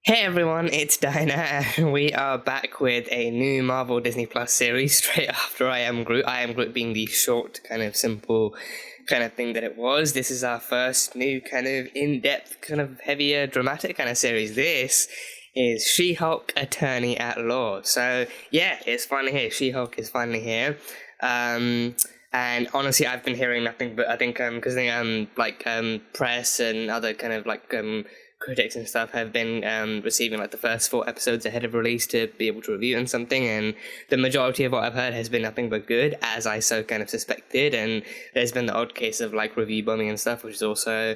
Hey everyone, it's Dinah, and we are back with a new Marvel Disney Plus series straight after I Am Groot. I Am Groot being the short, kind of simple kind of thing that it was. This is our first new kind of in-depth, kind of heavier, dramatic kind of series. This is She-Hulk Attorney at Law. So yeah, it's finally here. She-Hulk is finally here. And honestly, I've been hearing nothing but I think because press and other kind of critics and stuff have been receiving like the first 4 episodes ahead of release to be able to review and something, and the majority of what I've heard has been nothing but good, as I so kind of suspected. And there's been the odd case of like review bombing and stuff, which is also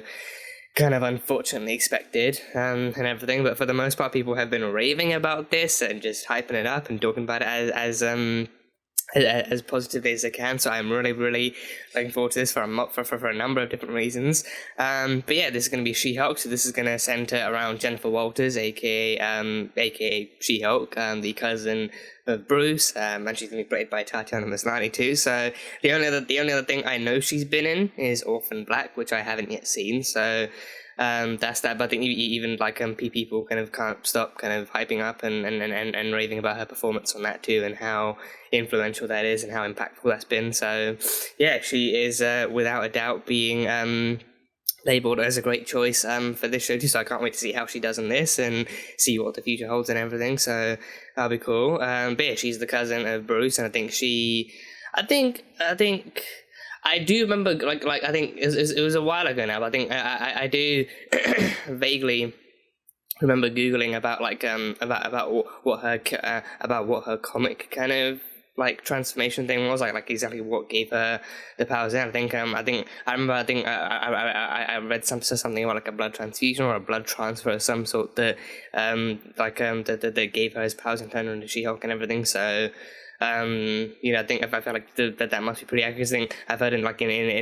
kind of unfortunately expected, and everything. But for the most part, people have been raving about this and just hyping it up and talking about it as positively as I can. So I'm really looking forward to this for a number of different reasons. But yeah, this is going to be She-Hulk, so this is going to center around Jennifer Walters, aka She-Hulk, the cousin of Bruce, and she's going to be played by Tatiana Maslany too. So the only other thing I know she's been in is Orphan Black, which I haven't yet seen. So that's that. But I think even people kind of can't stop kind of hyping up and raving about her performance on that too, and how influential that is and how impactful that's been. So yeah, she is without a doubt being labelled as a great choice for this show too. So I can't wait to see how she does in this and see what the future holds and everything. So that'll be cool. But yeah, she's the cousin of Bruce, and I think I do remember, I think it was a while ago now, but I think I do vaguely remember Googling about what her comic kind of like transformation thing was, like exactly what gave her the powers. And I read something about like a blood transfusion or a blood transfer of some sort that that gave her his powers and turned her into She-Hulk and everything. So I think I feel like that must be pretty accurate. I think I've heard in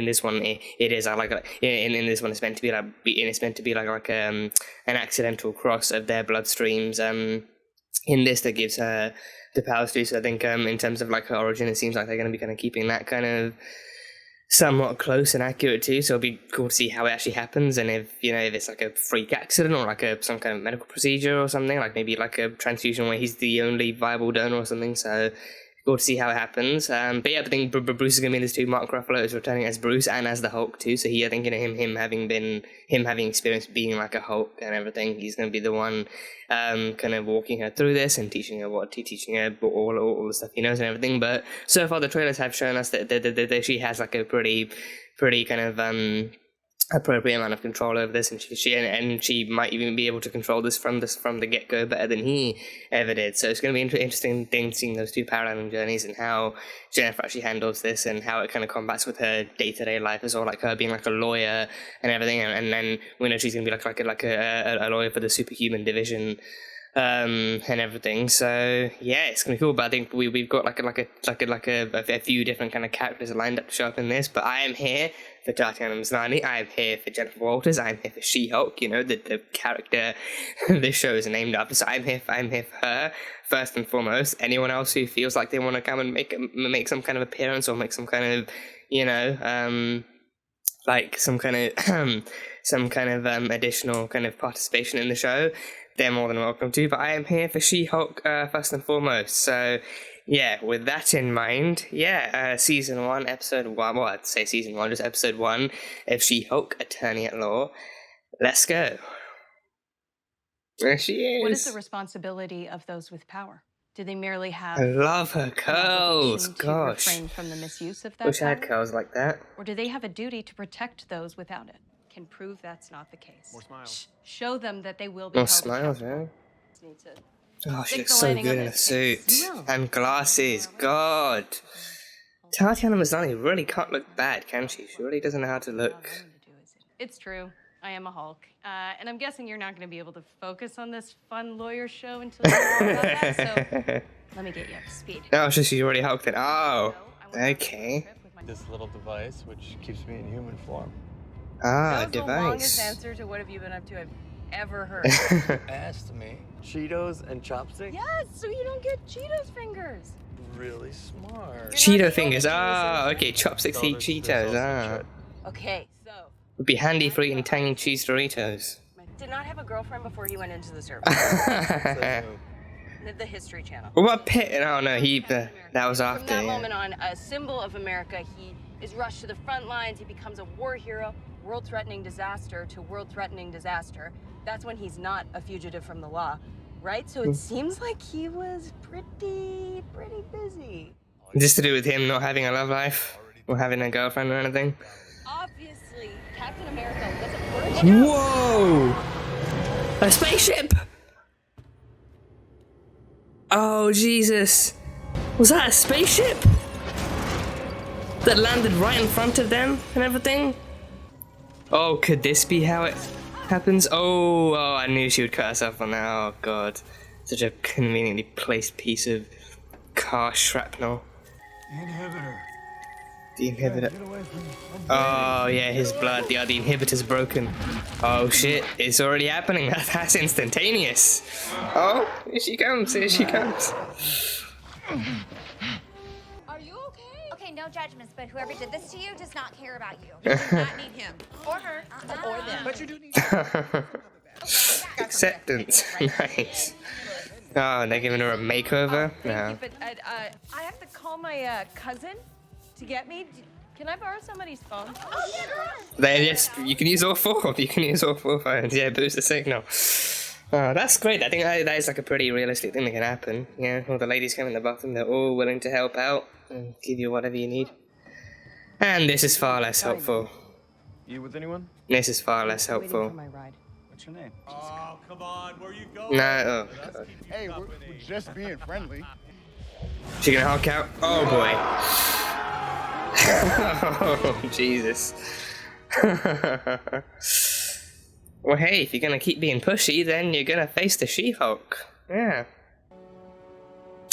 this one it is in this one it's meant to be like an accidental cross of their bloodstreams in this that gives her the powers to. So I think in terms of like her origin, it seems like they're going to be kind of keeping that kind of somewhat close and accurate too. So it'll be cool to see how it actually happens, and if it's like a freak accident or like some kind of medical procedure or something, like maybe like a transfusion where he's the only viable donor or something. So cool to see how it happens. But yeah, I think Bruce is going to be in this too. Mark Ruffalo is returning as Bruce and as the Hulk too. So I think him having experience being like a Hulk and everything, he's going to be the one kind of walking her through this and teaching her all the stuff he knows and everything. But so far the trailers have shown us that she has like a pretty kind of appropriate amount of control over this, and she might even be able to control this from the get-go better than he ever did. So it's going to be an interesting thing seeing those two parallel journeys and how Jennifer actually handles this and how it kind of combats with her day-to-day life as well, like her being like a lawyer and everything, and then we know she's going to be like a lawyer for the superhuman division and everything. So yeah, it's gonna be cool. But I think we've got a few different kind of characters lined up to show up in this. But I am here for Tatiana Maslany. I am here for Jennifer Walters. I am here for She-Hulk. The character this show is named after. So I'm here for her first and foremost. Anyone else who feels like they want to come and make some kind of appearance or make some kind of some kind of additional kind of participation in the show, they're more than welcome to. But I am here for She-Hulk first and foremost. So yeah, with that in mind, season 1, episode 1, well, I'd say season 1, just episode 1 of She-Hulk Attorney at Law. Let's go. There she is. What is the responsibility of those with power? Do they merely have... I love her curls, gosh. To refrain from the misuse of that Wish I had curls like that. Or do they have a duty to protect those without it? Can prove that's not the case. More smiles. Show them that they will be more smiles, yeah. Oh, she looks so good in a suit and glasses. God, Tatiana Maslany really can't look bad, can she? She really doesn't know how to look. It's true. I am a Hulk, and I'm guessing you're not going to be able to focus on this fun lawyer show until you know about that. So let me get you up to speed. Oh, so she's already Hulked it. Oh, okay. This little device, which keeps me in human form. Ah, that was the longest answer to what have you been up to I've ever heard. Asked me, Cheetos and chopsticks? Yes, so you don't get Cheetos fingers. Really smart. Cheeto fingers. Ah, okay. Chopsticks eat Cheetos. Ah. Okay, so Would be handy for eating tangy cheese Doritos. my did not have a girlfriend before he went into the service. Says who? The History Channel. What about Pitt? Oh no, that was From after. that Yeah. moment on, a symbol of America, he is rushed to the front lines. He becomes a war hero, world-threatening disaster to world-threatening disaster. That's when he's not a fugitive from the law, right? So it seems like he was pretty busy. Just to do with him not having a love life or having a girlfriend or anything. Obviously, Captain America was a virgin. Whoa! A spaceship! Oh Jesus! Was that a spaceship? That landed right in front of them and everything? Oh, could this be how it happens? Oh, I knew she would cut herself on that. Oh god. Such a conveniently placed piece of car shrapnel. Inhibitor. The inhibitor. Get away from Oh yeah, his blood. The inhibitor's broken. Oh shit, it's already happening. That's instantaneous. Oh, here she comes. Here she comes. Are you okay? Okay, no judgments, but whoever did this to you does not care about you. You do not need him. Or her. Or them. But you do need Acceptance. Nice. Oh, they're giving her a makeover. Thank No. you, but I have to call my cousin to get me. Can I borrow somebody's phone? They just, you can use all four. You can use all four phones. Yeah, boost the signal. Oh, that's great. I think that is like a pretty realistic thing that can happen. Yeah, all the ladies come in the bottom. They're all willing to help out and give you whatever you need. And this is far less helpful. You with anyone? This is far less Waiting helpful. for my ride. What's your name? Oh, come on. Where you going? No, oh god. Hey, we're just being friendly. She gonna honk out? Oh boy. Oh, Jesus. Well, hey, if you're gonna keep being pushy, then you're gonna face the She-Hulk. Yeah.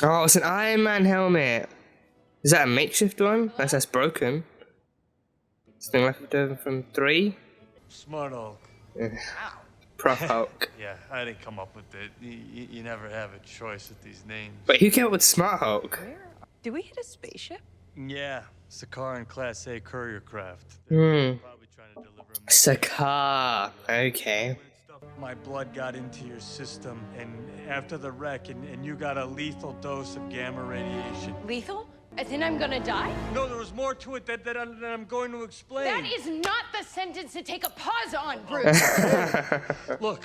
Oh, it's an Iron Man helmet. Is that a makeshift one? That's broken. Something left over from 3? Smart Hulk. Prof Hulk. Yeah, I didn't come up with it. You never have a choice with these names. Wait, who came up with Smart Hulk? Did we hit a spaceship? Yeah, Sakaar and Class A courier craft. Hmm. Probably trying to deliver a Sakaar. Okay. My blood got into your system, and after the wreck, and you got a lethal dose of gamma radiation. Lethal? As in I'm gonna die? No, there was more to it that I'm going to explain. That is not the sentence to take a pause on, Bruce. Look,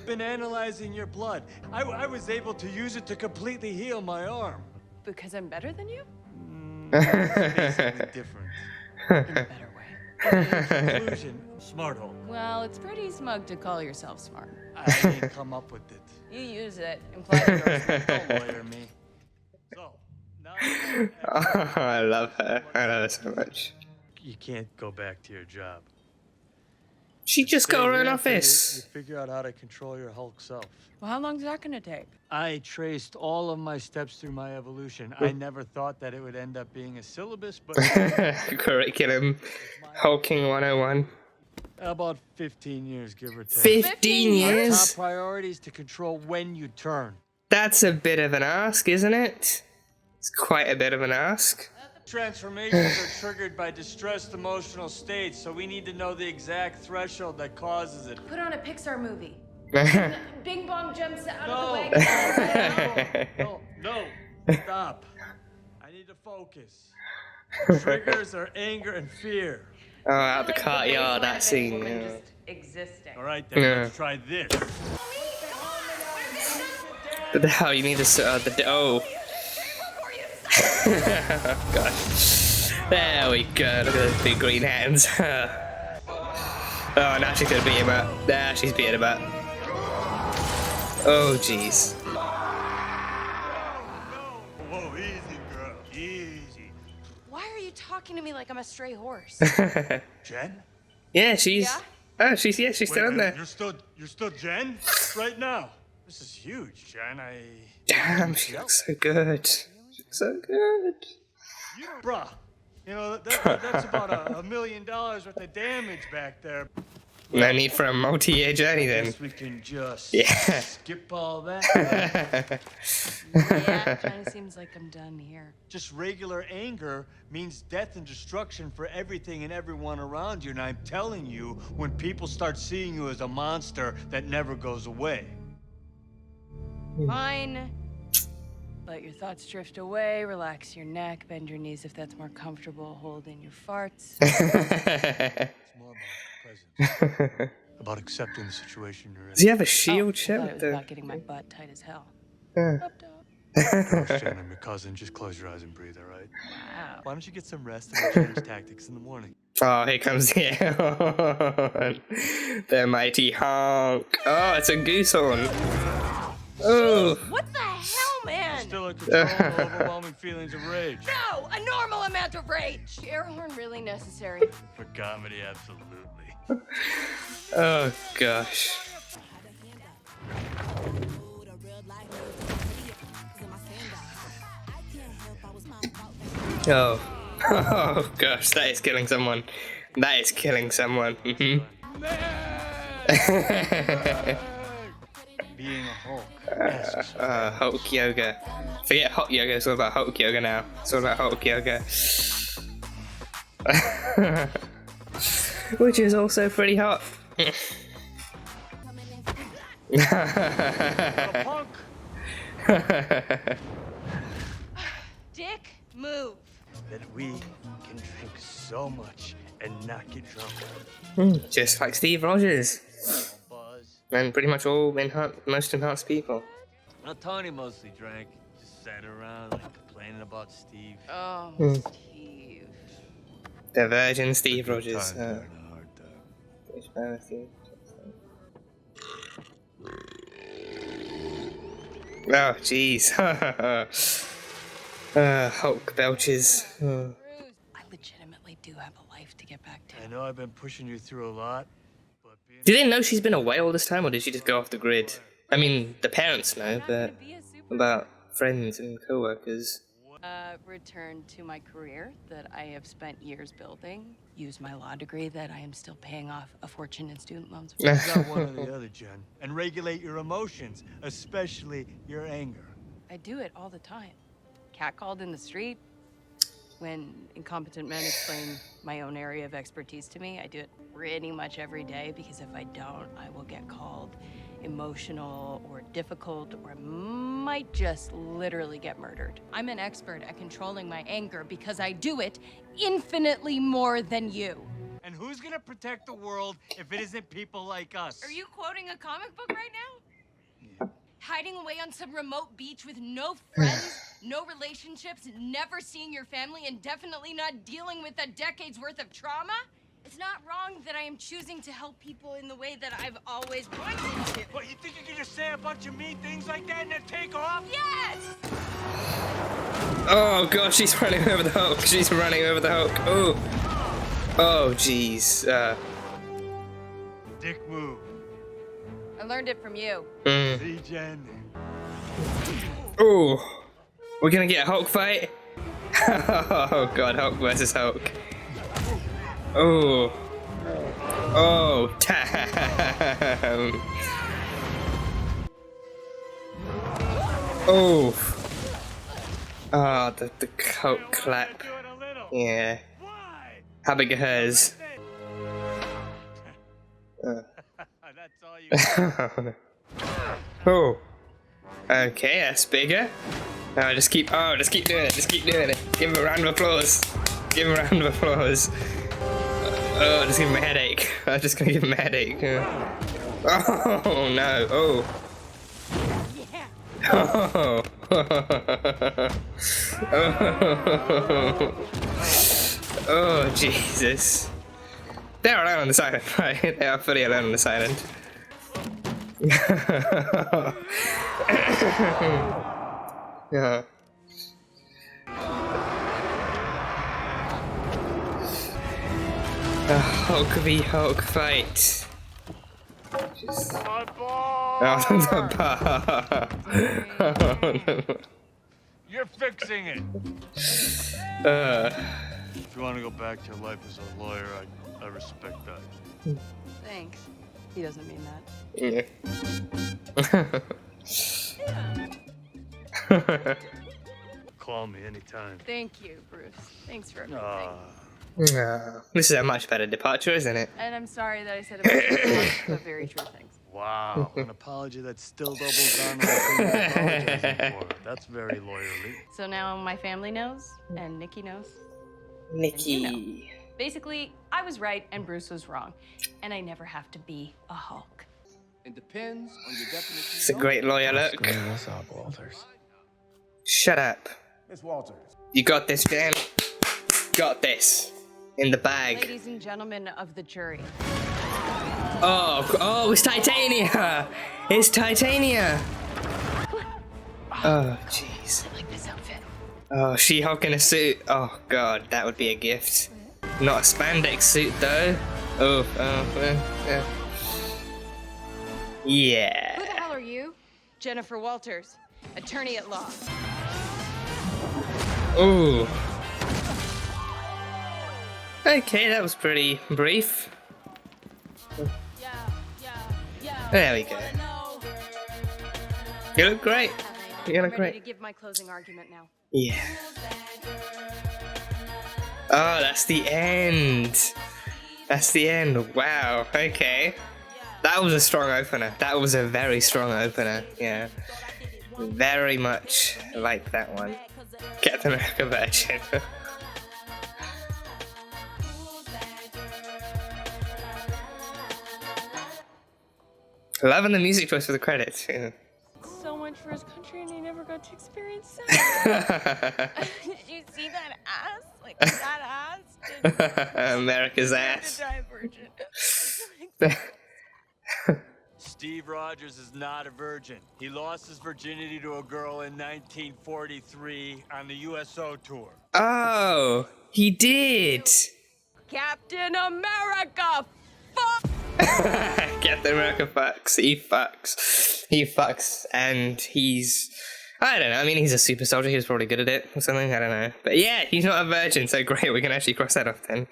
been analyzing your blood. I was able to use it to completely heal my arm. Because I'm better than you? It's basically different. In a better way. Conclusion, Smart Hulk. Well, it's pretty smug to call yourself smart. I didn't come up with it. You use it, implied endorsement. Don't lawyer me. So, now Oh, I love her. I love her so much. you can't go back to your job. She just got her own You office. figure out how to control your Hulk self. Well, how long is that gonna take? I traced all of my steps through my evolution. I never thought that it would end up being a syllabus, but Curriculum. Hulking 101. about 15 years, give or take. 15 Top years? priority is to control when you turn. That's a bit of an ask, isn't it? It's quite a bit of an ask. Transformations are triggered by distressed emotional states, so we need to know the exact threshold that causes it. Put on a Pixar movie. Bing Bong jumps out No. of the way. No, stop. I need to focus. Triggers are anger and fear. Oh, out the cart yard, that scene. Woman Yeah. just existing. All right, then, Yeah. let's try this. But the hell, you need to oh. Gosh. There we go. Look at those big green hands. Oh, now she's gonna beat him up. Now she's beating him up. Oh, jeez. Whoa, easy, girl. Easy. Why are you talking to me like I'm a stray horse? Jen? Yeah, she's. Yeah? Oh, she's still in there. You're still Jen? Right now. This is huge, Jen. Damn, she looks so good. She looks so good. Bruh. You know, that's about $1 million worth of damage back there. No need for a multi-year journey then. Guess we can just Yeah. skip all that. Yeah, kind of seems like I'm done here. Just regular anger means death and destruction for everything and everyone around you. And I'm telling you, when people start seeing you as a monster that never goes away. Fine. Let your thoughts drift away, relax your neck, bend your knees if that's more comfortable, hold in your farts. It's more about presence. About accepting the situation you're in. Does he have a Oh, shield I shell? thought it was about getting my butt tight as hell. Uh. Up top. Shannon, I'm your cousin. Just close your eyes and breathe, all right? Wow. Why don't you get some rest and we'll change tactics in the morning? Oh, here comes the the mighty honk. Oh, it's a goose horn. Oh. What the hell, man? Still in control of overwhelming feelings of rage. No, a normal amount of rage. Air horn really necessary. For comedy, absolutely. Oh gosh. Oh. Oh gosh, that is killing someone. That is killing someone. Mhm. Being a Hulk asks Hulk yoga. Forget hot yoga, it's all about Hulk yoga now. It's all about Hulk yoga. Which is also pretty hot. a punk. Dick, move. That we can drink so much and not get drunk. Just like Steve Rogers. Buzz. And pretty much all most enhanced people. Now, Tony mostly drank. Just sat around like complaining about Steve. Oh, Steve. The Virgin Steve Rogers. Times during a hard time. Oh, jeez. Hulk belches. Oh. I legitimately do have a life to get back to. I know I've been pushing you through a lot, but being Do they know she's been away all this time, or did she just go off the grid? I mean, the parents know, but about friends and co-workers. Return to my career that I have spent years building. Use my law degree that I am still paying off a fortune in student loans. you got one or the other, Jen. And regulate your emotions, especially your anger. I do it all the time. Catcalled in the street. When incompetent men explain my own area of expertise to me, I do it pretty much every day because if I don't, I will get called emotional or difficult or might just literally get murdered. I'm an expert at controlling my anger because I do it infinitely more than you. And who's gonna protect the world if it isn't people like us? Are you quoting a comic book right now? Hiding away on some remote beach with no friends, no relationships, never seeing your family, and definitely not dealing with a decade's worth of trauma? It's not wrong that I am choosing to help people in the way that I've always wanted to. What, you think you can just say a bunch of mean things like that and then take off? Yes! Oh gosh, she's running over the Hulk. She's running over the Hulk. Oh. Oh, jeez. Dick move. I learned it from you. See, Jen? Oh. We're gonna get a Hulk fight? Oh god, Hulk versus Hulk. Oh. Oh, damn. Oh. Ah, the Hulk clap. Do it a little. Yeah. Why? How big are hers? That's all you Oh. Okay, that's bigger. Just keep doing it. Just keep doing it. Give him a round of applause. Give him a round of applause. Oh, just give him a headache. I'm just gonna give him a headache. Oh no. Oh. Oh. Oh, Jesus. They're alone on this island, right? They are fully alone on this island. Yeah. A Hulk v Hulk fight. Just... My ball! Oh, the bar. You're fixing it. Uh, If you want to go back to your life as a lawyer, I respect that. Thanks. He doesn't mean that. Yeah. Call me anytime. Thank you, Bruce. Thanks for everything. Oh, this is a much better departure, isn't it? And I'm sorry that I said a bunch of harsh but very true things. Wow, an apology that still doubles down on the thing you're apologizing for. That's very lawyerly. So now my family knows, and Nikki knows. Nikki. And you know. Basically, I was right and Bruce was wrong. And I never have to be a Hulk. It depends on your definition. It's a great lawyer look. What's up, Walters? Shut up. Miss Walters. You got this, Jan. Got this. In the bag. Ladies and gentlemen of the jury. Oh, it's Titania! It's Titania! Oh, jeez. I like this outfit. Oh, She-Hulk in a suit. Oh, God, that would be a gift. Not a spandex suit, though. Yeah. Who the hell are you? Jennifer Walters, attorney at law. Ooh. Okay, that was pretty brief. There we go. You look great. You look I'm ready great. to give my closing argument now. Yeah. Oh, that's the end. That's the end. Wow. Okay. That was a strong opener. That was a very strong opener. Yeah. Very much like that one. Captain America Virgin. Loving the music choice for the credits. Yeah. So much for his country and he never got to experience that. Did you see that ass? Like that ass? America's ass. Die virgin. Steve Rogers is not a virgin. He lost his virginity to a girl in 1943 on the USO tour. Oh, he did. Captain America! Fuck! Captain America fucks. He fucks. He fucks, and he's. I don't know. I mean, he's a super soldier. He was probably good at it or something. I don't know. But yeah, he's not a virgin, so great. We can actually cross that off then.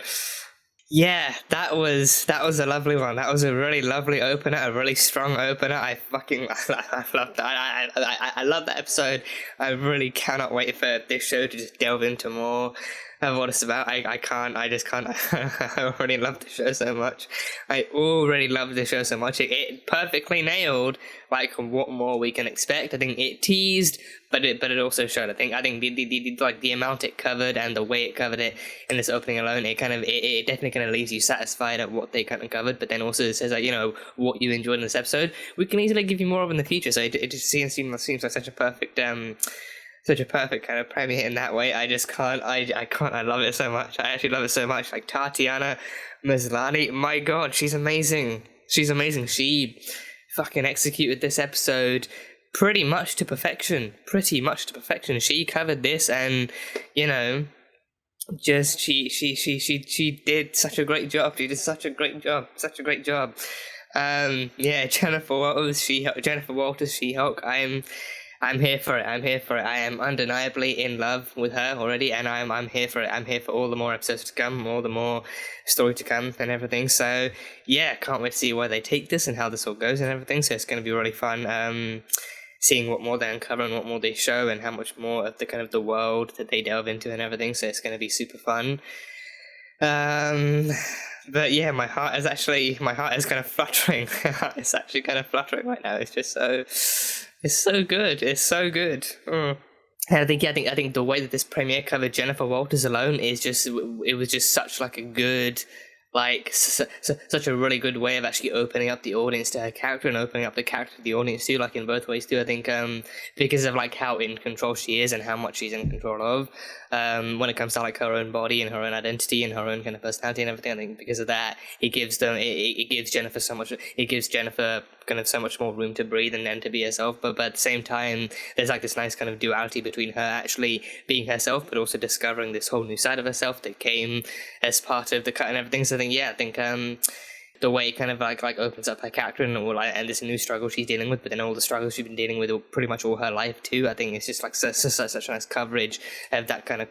Yeah, that was a lovely one. That was a really lovely opener, a really strong opener. I love that. I love that episode. I really cannot wait for this show to just delve into more of what it's about. I just can't. I already love the show so much. I already love the show so much. It perfectly nailed like what more we can expect. I think it teased, but it also showed. I think the amount it covered and the way it covered it in this opening alone, it definitely kind of leaves you satisfied at what they kind of covered. But then also says like, you know, what you enjoyed in this episode. We can easily give you more of in the future. So it just seems like such a perfect kind of premiere in that way. I just can't. I can't. I love it so much. I actually love it so much. Like Tatiana Maslany, my God, she's amazing. She's amazing. She fucking executed this episode pretty much to perfection. She covered this, and you know, just she did such a great job. She did such a great job. Yeah, Jennifer Walters, She-Hulk. I'm here for it. I am undeniably in love with her already, and I'm here for it. I'm here for all the more episodes to come, all the more story to come and everything. So yeah, can't wait to see where they take this and how this all goes and everything. So it's going to be really fun seeing what more they uncover and what more they show and how much more of the kind of the world that they delve into and everything. So it's going to be super fun. But yeah, my heart is kind of fluttering. It's actually kind of fluttering right now. It's just it's so good. It's so good. And I think the way that this premiere covered Jennifer Walters alone is it was just such like a good, like such a really good way of actually opening up the audience to her character and opening up the character to the audience too, like in both ways too. I think because of like how in control she is and how much she's in control of when it comes to like her own body and her own identity and her own kind of personality and everything. I think because of that, it gives Jennifer kind of so much more room to breathe and then to be herself. But at the same time, there's like this nice kind of duality between her actually being herself, but also discovering this whole new side of herself that came as part of the cut and everything. So I think the way it kind of like opens up her character and all, like, and this new struggle she's dealing with, but then all the struggles she's been dealing with pretty much all her life too. I think it's just like such a nice coverage of that kind of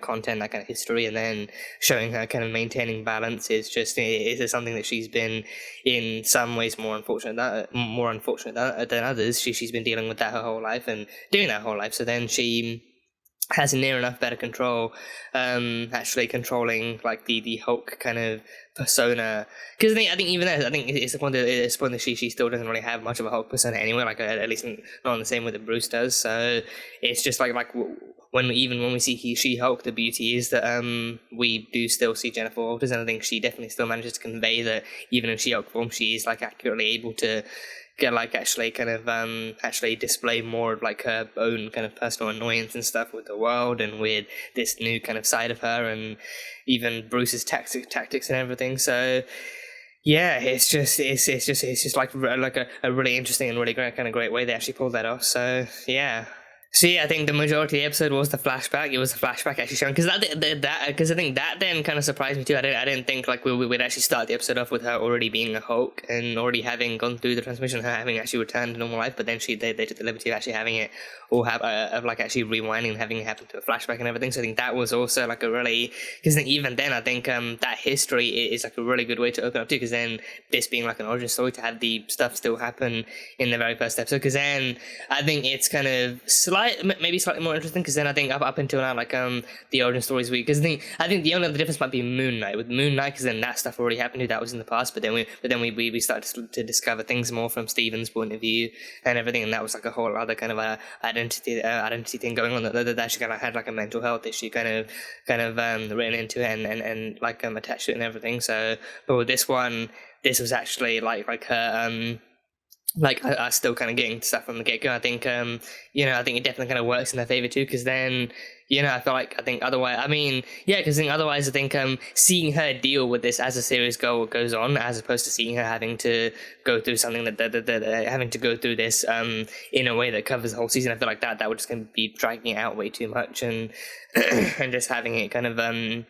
content, that kind of history, and then showing her kind of maintaining balance is something that she's been in some ways more unfortunate than others. She's been dealing with that her whole life and doing that her whole life. So then she has near enough better control, actually controlling like the Hulk kind of persona. Because I think even there, I think it's the point that she still doesn't really have much of a Hulk persona anyway. Like at least not in the same way that Bruce does. So it's just like when we see She-Hulk, the beauty is that we do still see Jennifer Walters, and I think she definitely still manages to convey that even in She-Hulk form, she is like accurately able to get like actually display more of like her own kind of personal annoyance and stuff with the world and with this new kind of side of her, and even Bruce's tactics and everything. So yeah, it's just like a really interesting and really great way they actually pulled that off. So yeah. See, I think the majority of the episode was the flashback. It was the flashback actually showing, because I think that then kind of surprised me too. I didn't think like we'd actually start the episode off with her already being a Hulk and already having gone through the transformation, her having actually returned to normal life. But then they took the liberty of actually having it all of like actually rewinding and having it happen to a flashback and everything. So I think that was also like a really, because even then I think that history is like a really good way to open up too. Because then this being like an origin story, to have the stuff still happen in the very first episode, because then I think it's kind of maybe slightly more interesting, because then I think up until now, like the origin stories because I think the only other difference might be Moon Knight. With Moon Knight, because then that stuff already happened, that was in the past, but then we started to discover things more from Steven's point of view and everything, and that was like a whole other kind of identity thing going on, that actually kind of had like a mental health issue kind of written into it and like attached to it and everything. So but with this one, this was actually like her like I still kind of getting stuff from the get-go. I think I think it definitely kind of works in their favor too, because then I feel like otherwise I think seeing her deal with this as the series goes on, as opposed to seeing her having to go through something that having to go through this in a way that covers the whole season, I feel like that would just kind of be dragging it out way too much, and and just having it kind of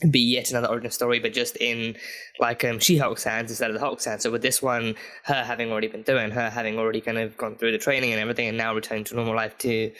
be yet another origin story, but just in like She-Hulk's hands instead of the Hulk's hands. So with this one, her having already been through, and her having already kind of gone through the training and everything, and now returning to normal life too.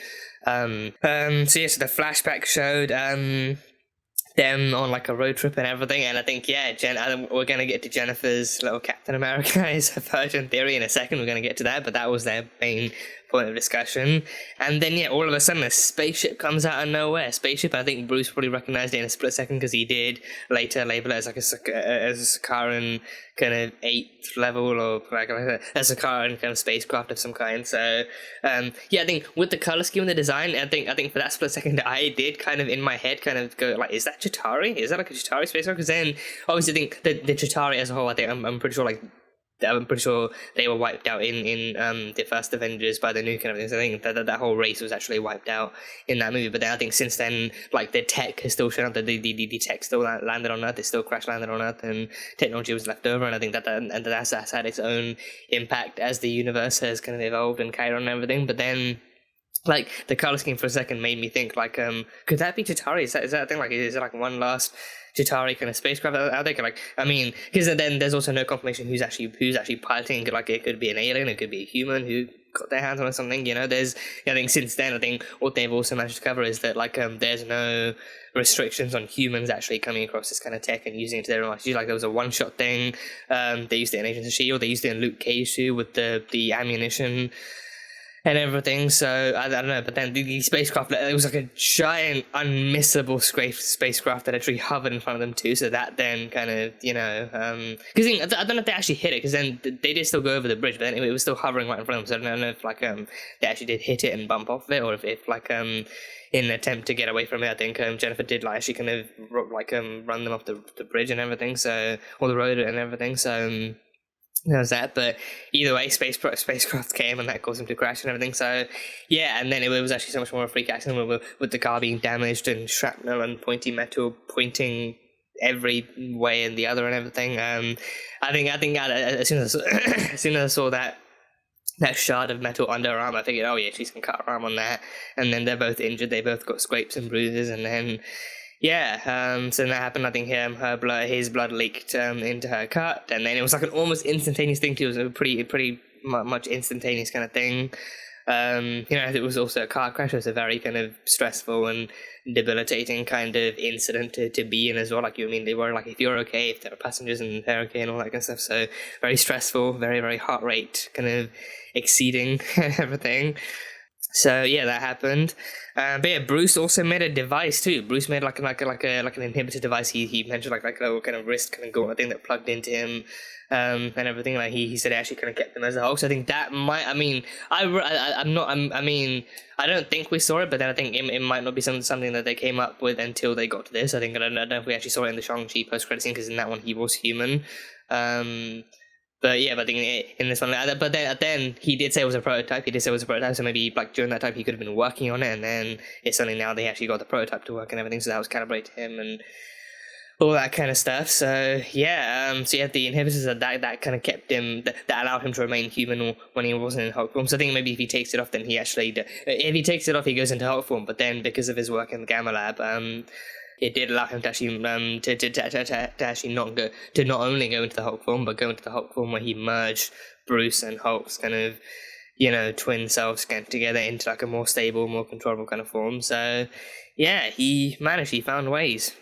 So the flashback showed them on like a road trip and everything, and I think we're gonna get to Jennifer's little Captain America is a virgin theory in a second. We're gonna get to that, but that was their main point of discussion. And then all of a sudden a spaceship comes out of nowhere. Spaceship, I think Bruce probably recognized it in a split second, because he did later label it as like a Sakaran kind of 8th level, or like a Sakaran kind of spacecraft of some kind. So I think with the color scheme and the design, I think for that split second I did kind of in my head kind of go like, is that Chitauri? Is that like a Chitauri spacecraft? Because then obviously I think the Chitauri as a whole, I think I'm pretty sure they were wiped out in the first Avengers by the nuke and everything. So I think that whole race was actually wiped out in that movie. But then I think since then, like the tech has still shown up, that the tech still landed on Earth. It still crash landed on Earth, and technology was left over. And I think that's had its own impact as the universe has kind of evolved and carried on and everything. But then, like, the color scheme for a second made me think like, could that be Chitauri? Is that a thing? Like, is it like one last Chitauri kind of spacecraft out there? Like, I mean, because then there's also no confirmation who's actually piloting. Like, it could be an alien, it could be a human who got their hands on something. There's, I think since then, I think what they've also managed to cover is that like there's no restrictions on humans actually coming across this kind of tech and using it to their advantage. Like, there was a one-shot thing. They used it in Agents of S.H.I.E.L.D. They used it in Luke Cage too, with the ammunition and everything. So I don't know, but then the spacecraft, it was like a giant unmissable spacecraft that actually hovered in front of them too. So that then kind of because I don't know if they actually hit it, because then they did still go over the bridge, but then it was still hovering right in front of them. So I don't know if like they actually did hit it and bump off it, or if like in an attempt to get away from it, I think Jennifer did like actually kind of like run them off the bridge and everything, so, or the road and everything. So there was that, but either way, spacecraft came and that caused him to crash and everything. So yeah, and then it was actually so much more of a freak accident with the car being damaged and shrapnel and pointy metal pointing every way and the other and everything. I think as soon as I saw that shard of metal under her arm, I figured, oh yeah, she's gonna cut her arm on that. And then they're both injured. They both got scrapes and bruises, and then So that happened. I think his blood leaked into her cut, and then it was like an almost instantaneous thing too. It was a pretty much instantaneous kind of thing. It was also a car crash. It was a very kind of stressful and debilitating kind of incident to be in as well. Like, they were like, if you're okay, if there are passengers and they're okay and all that kind of stuff. So very stressful, very, very heart rate kind of exceeding everything. So yeah, that happened. But yeah, Bruce also made a device too. Bruce made like an inhibitor device. He mentioned like a little kind of wrist kind of gauntlet thing that plugged into him, and everything. Like he said, it actually kind of kept him as a Hulk. So I think that might. I don't think we saw it, but then I think it might not be something that they came up with until they got to this. I don't know if we actually saw it in the Shang-Chi post-credit scene, because in that one he was human. But yeah, but I think in this one, but then he did say it was a prototype. So maybe like during that time he could have been working on it, and then it's only now they actually got the prototype to work and everything. So that was calibrated to him and all that kind of stuff. So yeah, so you had the inhibitors that kind of kept him, that allowed him to remain human when he wasn't in Hulk form. So I think maybe if he takes it off, then if he takes it off, he goes into Hulk form. But then because of his work in the Gamma Lab, it did allow him to actually to actually not only go into the Hulk form, but go into the Hulk form where he merged Bruce and Hulk's kind of twin selves together into like a more stable, more controllable kind of form. So yeah, he found ways.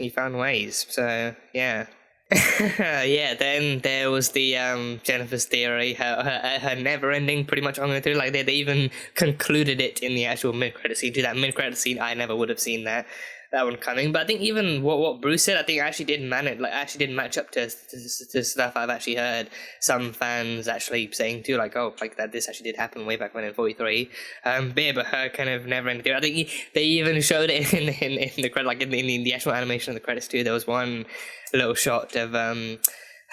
So yeah. Yeah, then there was the Jennifer's theory, her never ending, pretty much ongoing theory. Like they even concluded it in the actual mid-credit scene. To that mid-credit scene, I never would have seen that one coming. But I think even what Bruce said, I think actually did match up to stuff I've actually heard some fans actually saying too, like, oh, like that this actually did happen way back when in 43. But her kind of never ending theory. I think they even showed it in the credit, like in the actual animation of the credits too. There was one little shot of her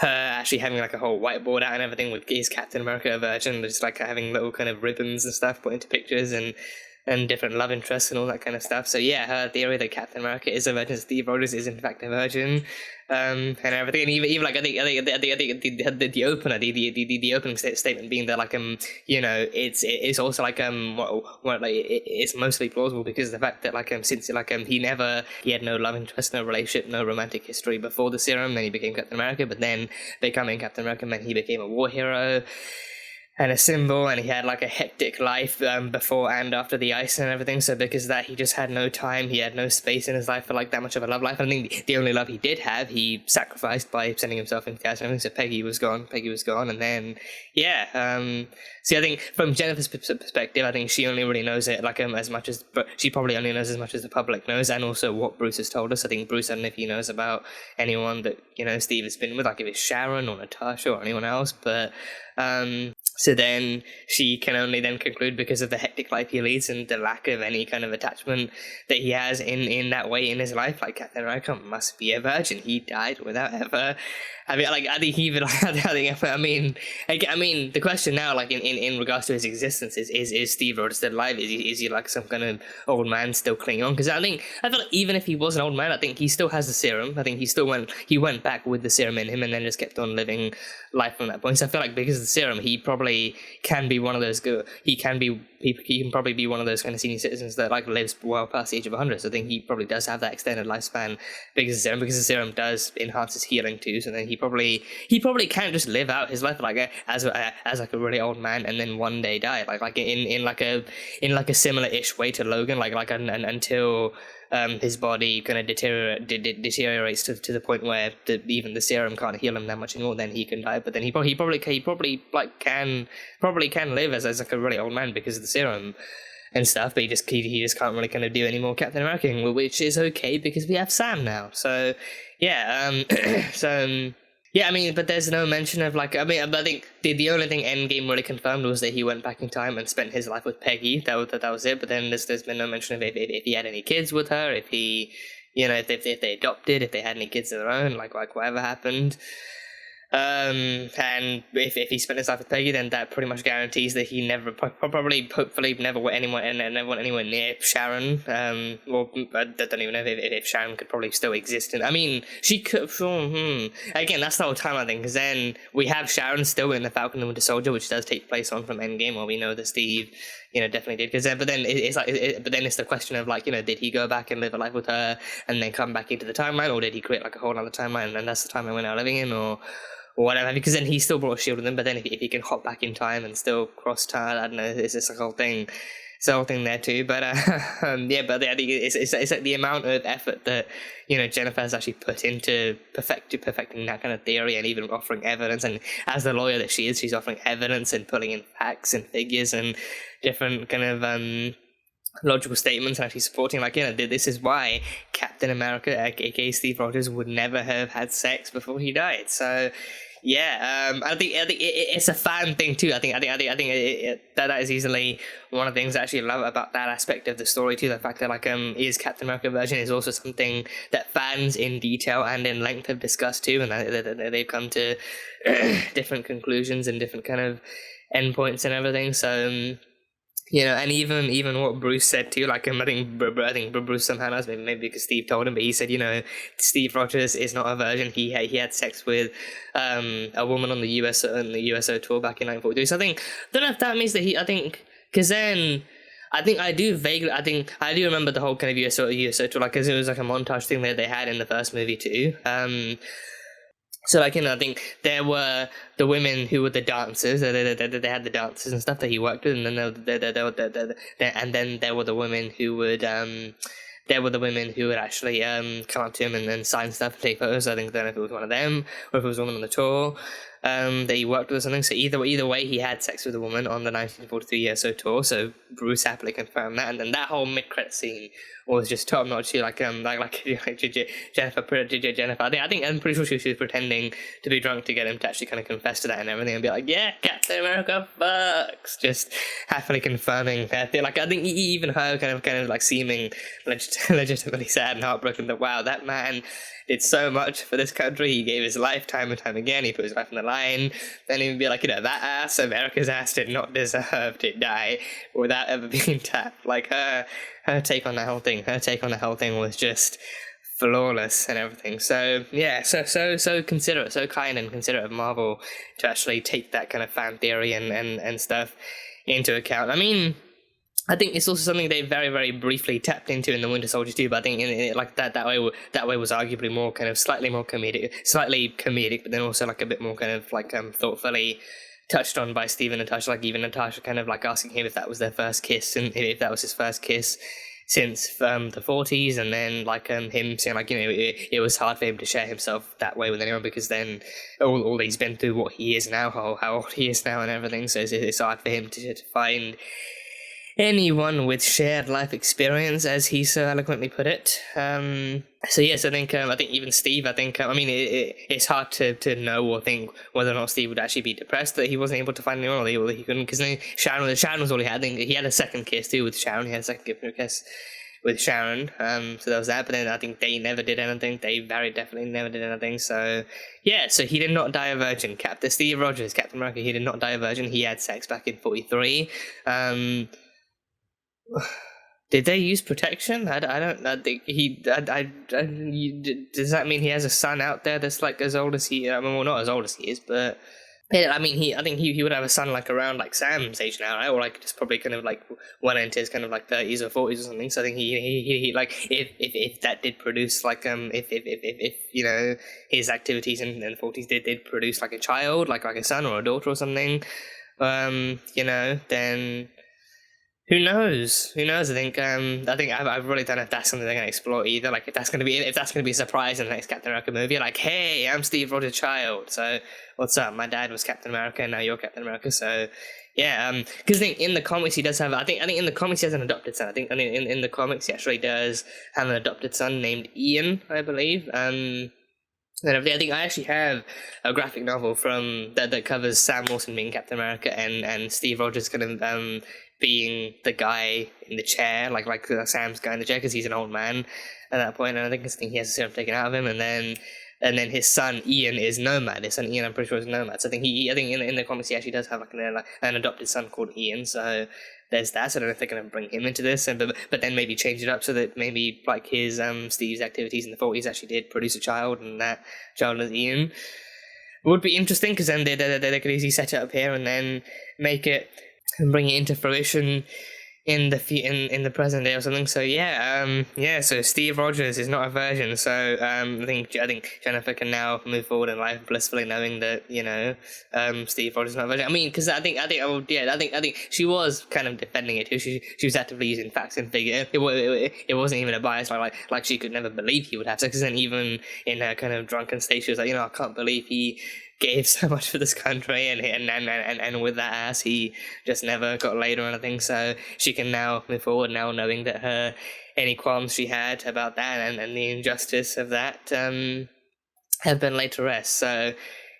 actually having like a whole whiteboard out and everything with his Captain America version, just like having little kind of ribbons and stuff put into pictures and different love interests and all that kind of stuff. So yeah, her theory that Captain America is a virgin, Steve Rogers is in fact a virgin, and everything. And even like I think the opener, the opening statement being that like it's also like it's mostly plausible because of the fact that like since like he had no love interest, no relationship, no romantic history before the serum. Then he became Captain America, but then becoming Captain America meant he became a war hero and a symbol, and he had like a hectic life before and after the ice and everything. So because of that, he just had no time, he had no space in his life for like that much of a love life. I think the only love he did have, he sacrificed by sending himself into the ice and everything. So Peggy was gone, and then see, I think from Jennifer's perspective, I think she only really knows it like as much as, but she probably only knows as much as the public knows, and also what Bruce has told us. I think Bruce, I don't know if he knows about anyone that Steve has been with, like if it's Sharon or Natasha or anyone else, but so then she can only then conclude, because of the hectic life he leads and the lack of any kind of attachment that he has in that way in his life, like Captain America must be a virgin. He died without ever. I mean, the question now, like in regards to his existence, is Steve Rogers still alive? Is he like some kind of old man still clinging on? Because I feel like even if he was an old man, I think he still has the serum. I think he went back with the serum in him and then just kept on living life from that point. So I feel like because of the serum, he probably can be one of those he can probably be one of those kind of senior citizens that like lives well past the age of 100. So I think he probably does have that extended lifespan because the serum does enhance his healing too. So then he probably can just live out his life like as like a really old man and then one day die like in like a similar-ish way to Logan, until his body kind of deteriorates to the point where even the serum can't heal him that much anymore. Then he can die, but then he probably can live as like a really old man because of the serum and stuff. But he just can't really kind of do any more Captain America, which is okay because we have Sam now. So yeah, yeah, I mean, but there's no mention of I think the only thing Endgame really confirmed was that he went back in time and spent his life with Peggy. That was it. But then there's been no mention of if he had any kids with her, if he, if they adopted, if they had any kids of their own, like whatever happened. And if he spent his life with Peggy, then that pretty much guarantees that he hopefully never went anywhere near Sharon. Well, I don't even know if Sharon could probably still exist. And I mean, she could. Again, that's the whole time, I think, because then we have Sharon still in the Falcon and Winter Soldier, which does take place on from Endgame, where we know that Steve, definitely did. But then it's the question of did he go back and live a life with her and then come back into the timeline, or did he create a whole other timeline and that's the timeline we're now living in, or whatever, because then he still brought a shield with him, but then if he can hop back in time and still cross time, I don't know, it's just a whole thing. It's a whole thing there too, but but I think it's the amount of effort that Jennifer has actually put into perfecting that kind of theory, and even offering evidence. And as the lawyer that she is, she's offering evidence and putting in facts and figures and different kind of logical statements, and actually supporting this is why Captain America, aka Steve Rogers, would never have had sex before he died. So. Yeah, I think it's a fan thing too. I think that is easily one of the things I actually love about that aspect of the story too. The fact that his Captain America version is also something that fans in detail and in length have discussed too, and that they've come to different conclusions and different kind of endpoints and everything. So. And even what Bruce said too, I think Bruce somehow knows, maybe because Steve told him, but he said, Steve Rogers is not a virgin. He had sex with a woman on the USO tour back in 1942. So I don't know if that means that because then I do remember the whole kind of USO tour, because it was a montage thing that they had in the first movie too. So I think there were the women who were the dancers. They had the dancers and stuff that he worked with, and then there were the women who would actually come up to him and then sign stuff and take photos. I think then if it was one of them or if it was a woman on the tour that he worked with or something. So either way, he had sex with a woman on the 1943 USO tour. So Bruce happily confirmed that, and then that whole mid-credit scene was just top notch. Jennifer. I think I'm pretty sure she was pretending to be drunk to get him to actually kind of confess to that and everything, and be like, "Yeah, Captain America fucks," just happily confirming that. I think even her kind of seeming legitimately sad and heartbroken that wow, that man did so much for this country. He gave his life time and time again. He put his life on the line. Then he would be like, that ass, America's ass, did not deserve to die without ever being tapped. Her take on that whole thing. Her take on the whole thing was just flawless and everything. So yeah, so considerate, so kind and considerate of Marvel to actually take that kind of fan theory and stuff into account. I mean, I think it's also something they very, very briefly tapped into in the Winter Soldier too, but I think that way was arguably more kind of slightly comedic, but then also a bit more kind of thoughtfully touched on by Steve and Natasha, even Natasha kind of asking him if that was their first kiss, and if that was his first kiss since the 40s, and then him saying it was hard for him to share himself that way with anyone, because then all he's been through, what he is now, how old he is now and everything, so it's hard for him to find anyone with shared life experience, as he so eloquently put it. So yes, I think even Steve, it's hard to know or think whether or not Steve would actually be depressed that he wasn't able to find anyone, or he couldn't, because Sharon was all he had. I think he had a second kiss too with Sharon. He had a second kiss with Sharon. So there was that, but then I think they never did anything. They very definitely never did anything. So yeah, so he did not die a virgin. Steve Rogers, Captain America, he did not die a virgin. He had sex back in 43. Did they use protection? I think does that mean he has a son out there that's as old as he? Well, not as old as he is, but yeah, I think he would have a son around Sam's age now, right? Or just probably kind of well into his kind of 30s or 40s or something. So I think he if that did produce if his activities in the 40s did produce a child, like a son or a daughter or something, then. Who knows? I think I really don't know if that's something they're gonna explore either. If that's gonna be a surprise in the next Captain America movie. Hey, I'm Steve Rogers' child. So what's up? My dad was Captain America, and now you're Captain America. So yeah, because I think in the comics he does have. I think in the comics he has an adopted son. I think in the comics he actually does have an adopted son named Ian, I believe. And I think I actually have a graphic novel from that covers Sam Wilson being Captain America and Steve Rogers kind of being the guy in the chair, Sam's guy in the chair, because he's an old man at that point, and I think he has the serum taken out of him, and then and then his son Ian is Nomad. His son Ian, I'm pretty sure, is Nomad. So I think in the comics he actually does have like an adopted son called Ian. So there's that. So I don't know if they're going to bring him into this, but then maybe change it up so that maybe like his Steve's activities in the 40s actually did produce a child, and that child is Ian. It would be interesting because then they could easily set it up here and then make it and bring it into fruition in the present day or something. So so Steve Rogers is not a virgin. So I think Jennifer can now move forward in life blissfully knowing that Steve Rogers is not a virgin. I mean, because I think she was kind of defending it too. She was actively using facts and figure. It wasn't even a bias like she could never believe he would have sex. Because then even in her kind of drunken state, she was like, I can't believe he gave so much for this country, and with that ass he just never got laid or anything. So she can now move forward now knowing that any qualms she had about that and the injustice of that have been laid to rest. So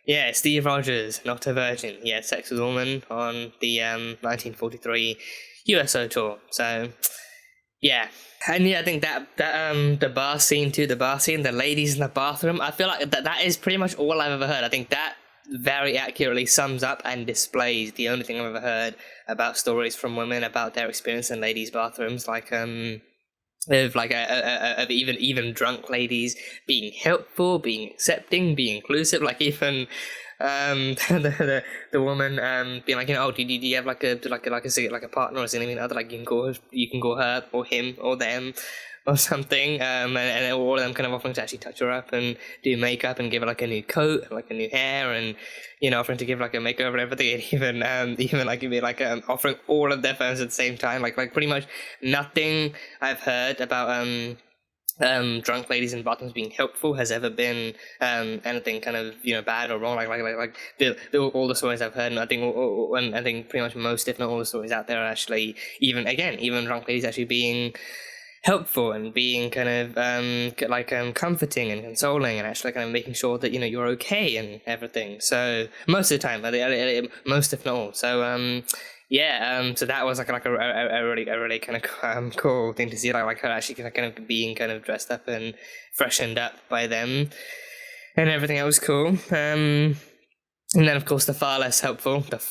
yeah, Steve Rogers, not a virgin. He had sex with a woman on the 1943 USO tour. So yeah. And I think that the bar scene, the ladies in the bathroom, I feel like that is pretty much all I've ever heard. I think that very accurately sums up and displays the only thing I've ever heard about stories from women about their experience in ladies' bathrooms, like of even drunk ladies being helpful, being accepting, being inclusive, like even the woman being like, do you have like a partner or significant other, like you can call her or him or them or something, and all of them kind of offering to actually touch her up and do makeup and give her like a new coat and like a new hair, and offering to give like a makeover and everything, and even like offering all of their phones at the same time, like pretty much nothing I've heard about drunk ladies in bathrooms being helpful has ever been anything kind of bad or wrong. Like all the stories I've heard, and I think pretty much most, if not all, the stories out there are actually even drunk ladies actually being helpful and being kind of comforting and consoling and actually kind of making sure that you're okay and everything. So most of the time, most if not all. So so that was like a really kind of cool thing to see, like her actually kind of being kind of dressed up and freshened up by them, and everything. That was cool. And then, of course, the far less helpful kind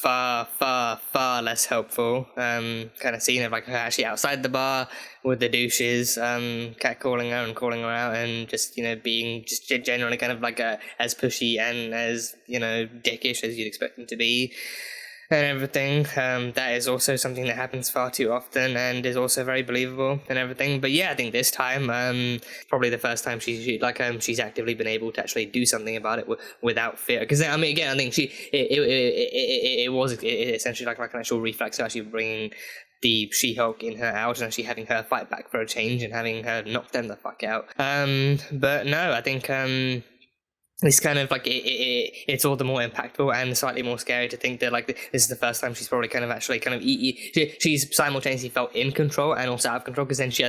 of scene of like her actually outside the bar with the douches, catcalling her and calling her out, and just being just generally kind of like as pushy and as dickish as you'd expect them to be. And everything. That is also something that happens far too often and is also very believable and everything. But yeah, I think this time, probably the first time she's actively been able to actually do something about it without fear. Because I mean, again, I think it was essentially like an actual reflex of actually bringing the She-Hulk in her out and actually having her fight back for a change and having her knock them the fuck out. But no, I think it's kind of like it's all the more impactful and slightly more scary to think that like this is the first time she's probably kind of actually kind of she's simultaneously felt in control and also out of control, because then she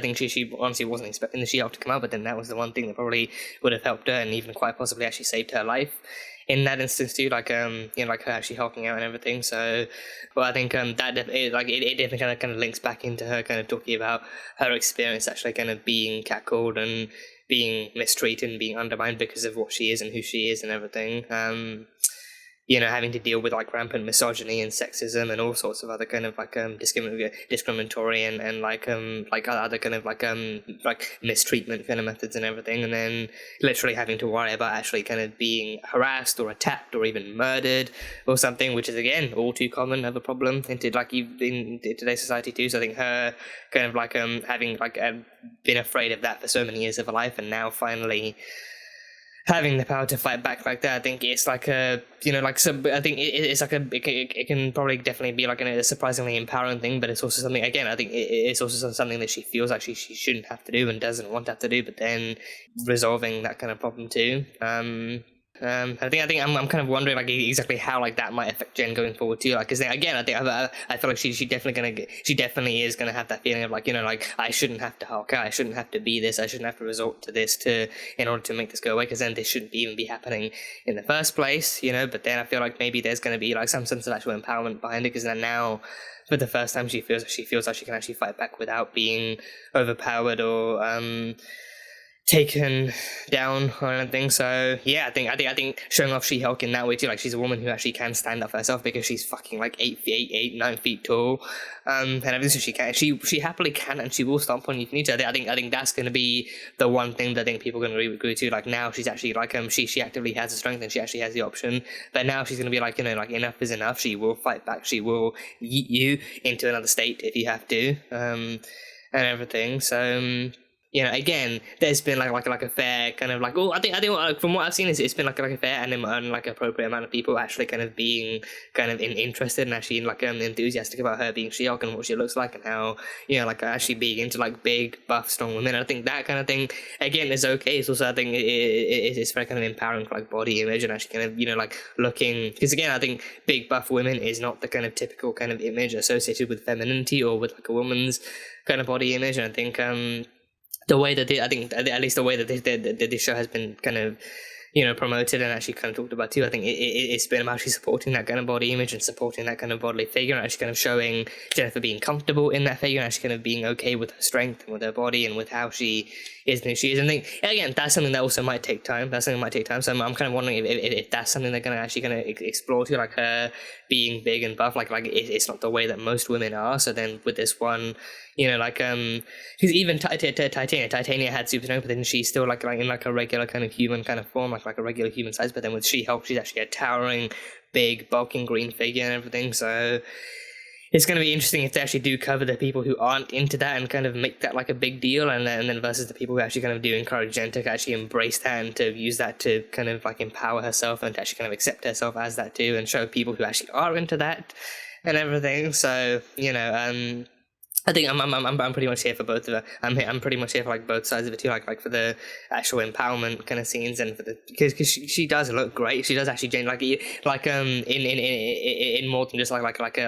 honestly wasn't expecting the She-Hulk to come out, but then that was the one thing that probably would have helped her and even quite possibly actually saved her life in that instance too, like like her actually hulking out and everything. So well, I think it definitely kind of links back into her kind of talking about her experience actually kind of being catcalled and being mistreated and being undermined because of what she is and who she is and everything. Having to deal with like rampant misogyny and sexism and all sorts of other kind of like discriminatory and like other kind of like mistreatment kind of methods and everything, and then literally having to worry about actually kind of being harassed or attacked or even murdered or something, which is again all too common of a problem in today's society too. So I think her kind of like having like been afraid of that for so many years of her life, and now finally having the power to fight back like that, I think it's like I think it's like it can probably definitely be like a surprisingly empowering thing, but it's also something, again, I think it's also something that she feels like she shouldn't have to do and doesn't want to have to do, but then resolving that kind of problem too. I think I'm kind of wondering like exactly how like that might affect Jen going forward too. Like, because again, I feel like she definitely is gonna have that feeling of like like I shouldn't have to Hulk out, I shouldn't have to be this, I shouldn't have to resort to this in order to make this go away, because then this shouldn't even be happening in the first place, But then I feel like maybe there's gonna be like some sense of actual empowerment behind it, because then now for the first time she feels like she can actually fight back without being overpowered or taken down or anything. So yeah, I think showing off She-Hulk in that way too, like she's a woman who actually can stand up for herself because she's fucking like 9 feet tall, and everything. So she happily can, and she will stomp on you if you need to. I think that's going to be the one thing that I think people are going to agree to. Like now she's actually like she actively has the strength and she actually has the option. But now she's going to be like, like enough is enough. She will fight back. She will yeet you into another state if you have to, and everything. So. Again, there's been like a fair kind of like, I think from what I've seen, it's been like a fair and like appropriate amount of people actually kind of being kind of interested and actually like enthusiastic about her being She-Hulk and what she looks like and how like actually being into like big, buff, strong women. I think that kind of thing again is okay. It's also I think it's very kind of empowering for like body image and actually kind of like looking, because again I think big, buff women is not the kind of typical kind of image associated with femininity or with like a woman's kind of body image. And I think the way that I think at least the way that this show has been kind of promoted and actually kind of talked about too, I think it's been about actually supporting that kind of body image and supporting that kind of bodily figure and actually kind of showing Jennifer being comfortable in that figure and actually kind of being okay with her strength and with her body and with how she is and who she is. And I think again that's something that also might take time. So I'm kind of wondering if that's something they're going to explore too, like her being big and buff, like it's not the way that most women are. So then with this one, because even Titania had super strength, but then she's still like in like a regular kind of human kind of form, like a regular human size. But then with She-Hulk, she's actually a towering, big, bulking green figure and everything. So it's going to be interesting if they actually do cover the people who aren't into that and kind of make that like a big deal, and then versus the people who actually kind of do encourage Jen to actually embrace that and to use that to kind of like empower herself and to actually kind of accept herself as that too, and show people who actually are into that and everything. So I think I'm pretty much here for both of it. I'm pretty much here for like both sides of it too, like for the actual empowerment kind of scenes and for the because she does look great. She does actually in more than just like an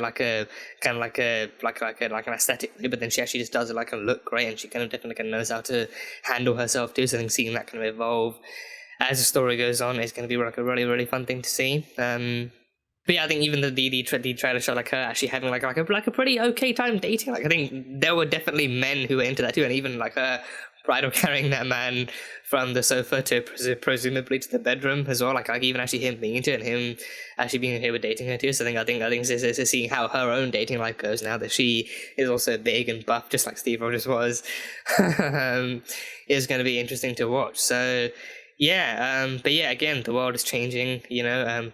aesthetic way, but then she actually just does like look great, and she kind of definitely kind of knows how to handle herself too. So I think seeing that kind of evolve as the story goes on is going to be like a really, really fun thing to see. But yeah, I think even the trailer showed like her actually having like a pretty okay time dating. Like I think there were definitely men who were into that too, and even like her bridal carrying that man from the sofa to presumably to the bedroom as well. Like even actually him being into it and him actually being okay with dating her too. So I think it's seeing how her own dating life goes now that she is also big and buff, just like Steve Rogers was, is going to be interesting to watch. So. Yeah, but yeah, again, the world is changing,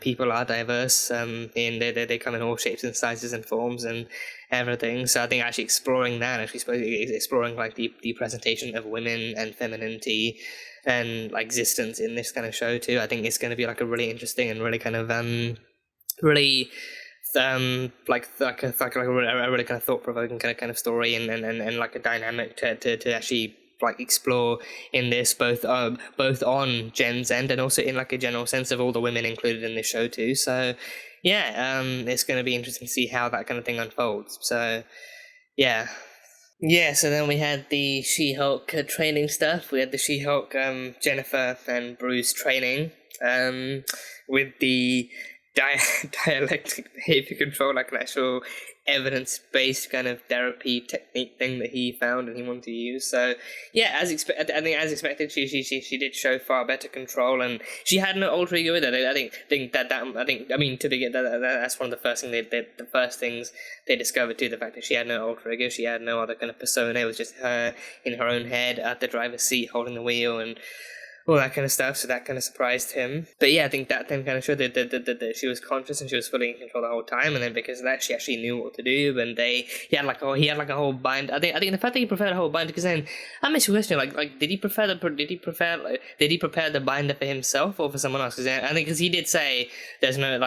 people are diverse, they come in all shapes and sizes and forms and everything. So I think actually exploring that, exploring like the presentation of women and femininity and like existence in this kind of show too, I think it's going to be like a really interesting and really kind of really like a really kind of thought-provoking kind of story and like a dynamic to actually like explore in this both on Jen's end and also in like a general sense of all the women included in this show too. So yeah, it's going to be interesting to see how that kind of thing unfolds. So yeah, so then we had the She-Hulk training stuff. We had the She-Hulk Jennifer and Bruce training with the dialectic behavior control, like an actual evidence-based kind of therapy technique thing that he found and he wanted to use. So yeah, I think as expected, she did show far better control, and she had no alter ego with it. To begin, that's one of the first things they discovered too. The fact that she had no alter ego, she had no other kind of persona. It was just her in her own head at the driver's seat holding the wheel and all that kind of stuff, so that kind of surprised him. But yeah, I think that then kind of showed that she was conscious and she was fully in control the whole time, and then because of that, she actually knew what to do. And he had like a whole bind. I think the fact that he preferred a whole binder, because then I missed a question, like did he prepare the binder for himself or for someone else? Because I think because he did say there's no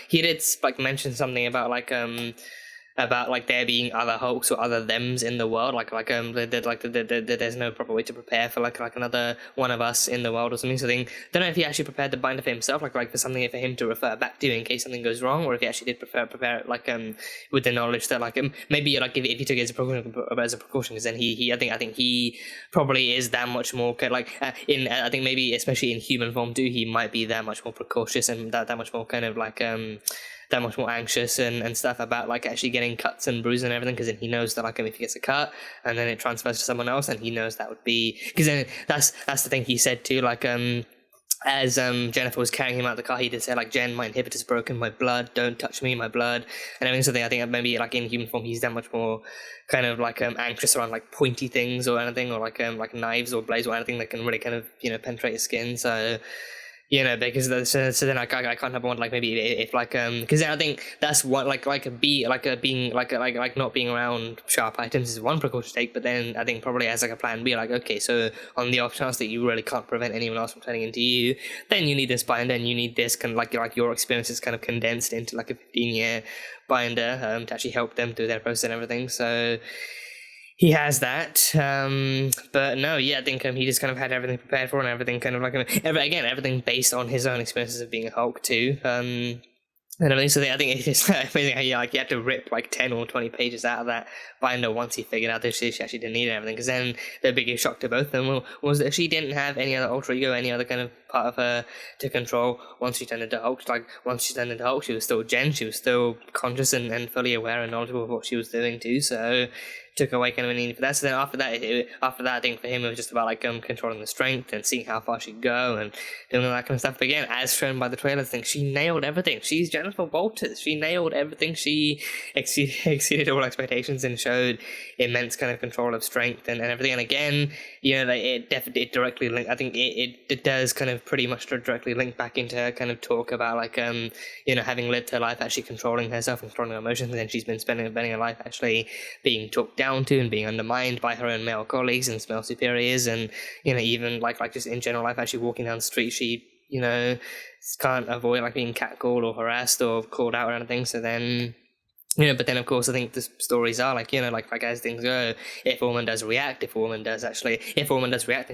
he did like mention something about like there being other Hulks or other thems in the world, there's no proper way to prepare for like another one of us in the world or something. So I don't know if he actually prepared the binder for himself, like for something for him to refer back to in case something goes wrong, or if he actually did prepare it with the knowledge that maybe if he took it as a precaution, because then I think he probably is that much more I think maybe especially in human form too, he might be that much more precautious and that much more kind of that much more anxious and stuff about like actually getting cuts and bruises and everything, because then he knows that like if he gets a cut and then it transfers to someone else, and he knows that would be, because then that's the thing he said too, like as Jennifer was carrying him out of the car, he did say like, Jen, my inhibitor's broken, my blood, don't touch me, my blood, and everything. So I think maybe like in human form he's that much more kind of like anxious around like pointy things or anything, or like knives or blades or anything that can really kind of, you know, penetrate his skin. So, you know, because so then I can't help but wonder, like, maybe if like because then I think that's what like not being around sharp items is one precaution to take, but then I think probably as like a plan B, like, okay, so on the off chance that you really can't prevent anyone else from turning into you, then you need this binder, and you need this kind of like your experiences kind of condensed into like a 15-year binder to actually help them through their process and everything. So he has that, but no, yeah, I think he just kind of had everything prepared for, and everything kind of like everything based on his own experiences of being a Hulk too, and everything. So I think it's just amazing how you had to rip like 10 or 20 pages out of that binder once he figured out that she actually didn't need everything. Because then the biggest shock to both of them was that she didn't have any other alter ego, any other kind of part of her to control once she turned into Hulk. Like, once she turned into Hulk, she was still Jen, she was still conscious and fully aware and knowledgeable of what she was doing too, so took away kind of a need for that. So then after that, I think for him it was just about like controlling the strength and seeing how far she'd go and doing all that kind of stuff. But again, as shown by the trailer, I think she nailed everything. She's Jennifer Walters. She nailed everything. She exceeded all expectations and showed immense kind of control of strength and everything. And again, you know, like, it directly link. I think it does kind of pretty much directly link back into her kind of talk about like you know, having lived her life actually controlling herself and controlling her emotions, and then she's been spending her life actually being talked down to and being undermined by her own male colleagues and male superiors, and, you know, even like just in general life, actually walking down the street, she, you know, can't avoid like being catcalled or harassed or called out or anything. So then, you know, but then of course I think the stories are like, you know, like as things go, if a woman does react, then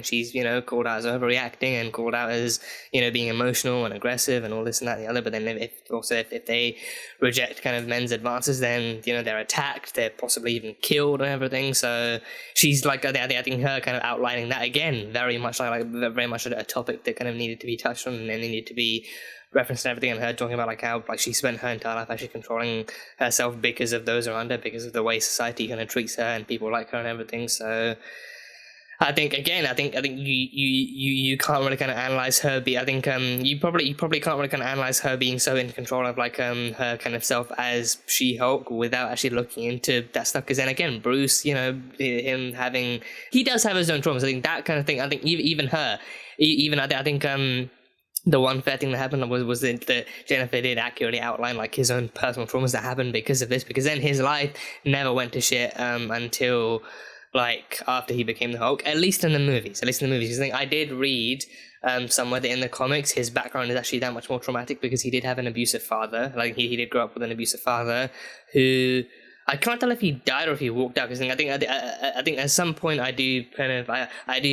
she's, you know, called out as overreacting and called out as, you know, being emotional and aggressive and all this and that and the other. But then if they reject kind of men's advances, then, you know, they're attacked, they're possibly even killed and everything. So she's like, I think her kind of outlining that again, very much a topic that kind of needed to be touched on and needed to be referenced and everything, and her talking about like how like she spent her entire life actually controlling herself because of those around her, because of the way society kind of treats her and people like her and everything. So I think you can't really kind of analyze her. You probably can't really kind of analyze her being so in control of like her kind of self as She-Hulk without actually looking into that stuff. Because then again, Bruce, you know, he does have his own traumas. I think that kind of thing. I think even her, I think the one fair thing that happened was that Jennifer did accurately outline like his own personal traumas that happened because of this, because then his life never went to shit until like after he became the Hulk, at least in the movies. Because I think I did read somewhere that in the comics his background is actually that much more traumatic because he did have an abusive father. Like he did grow up with an abusive father who, I can't tell if he died or if he walked out. Because I think at some point I do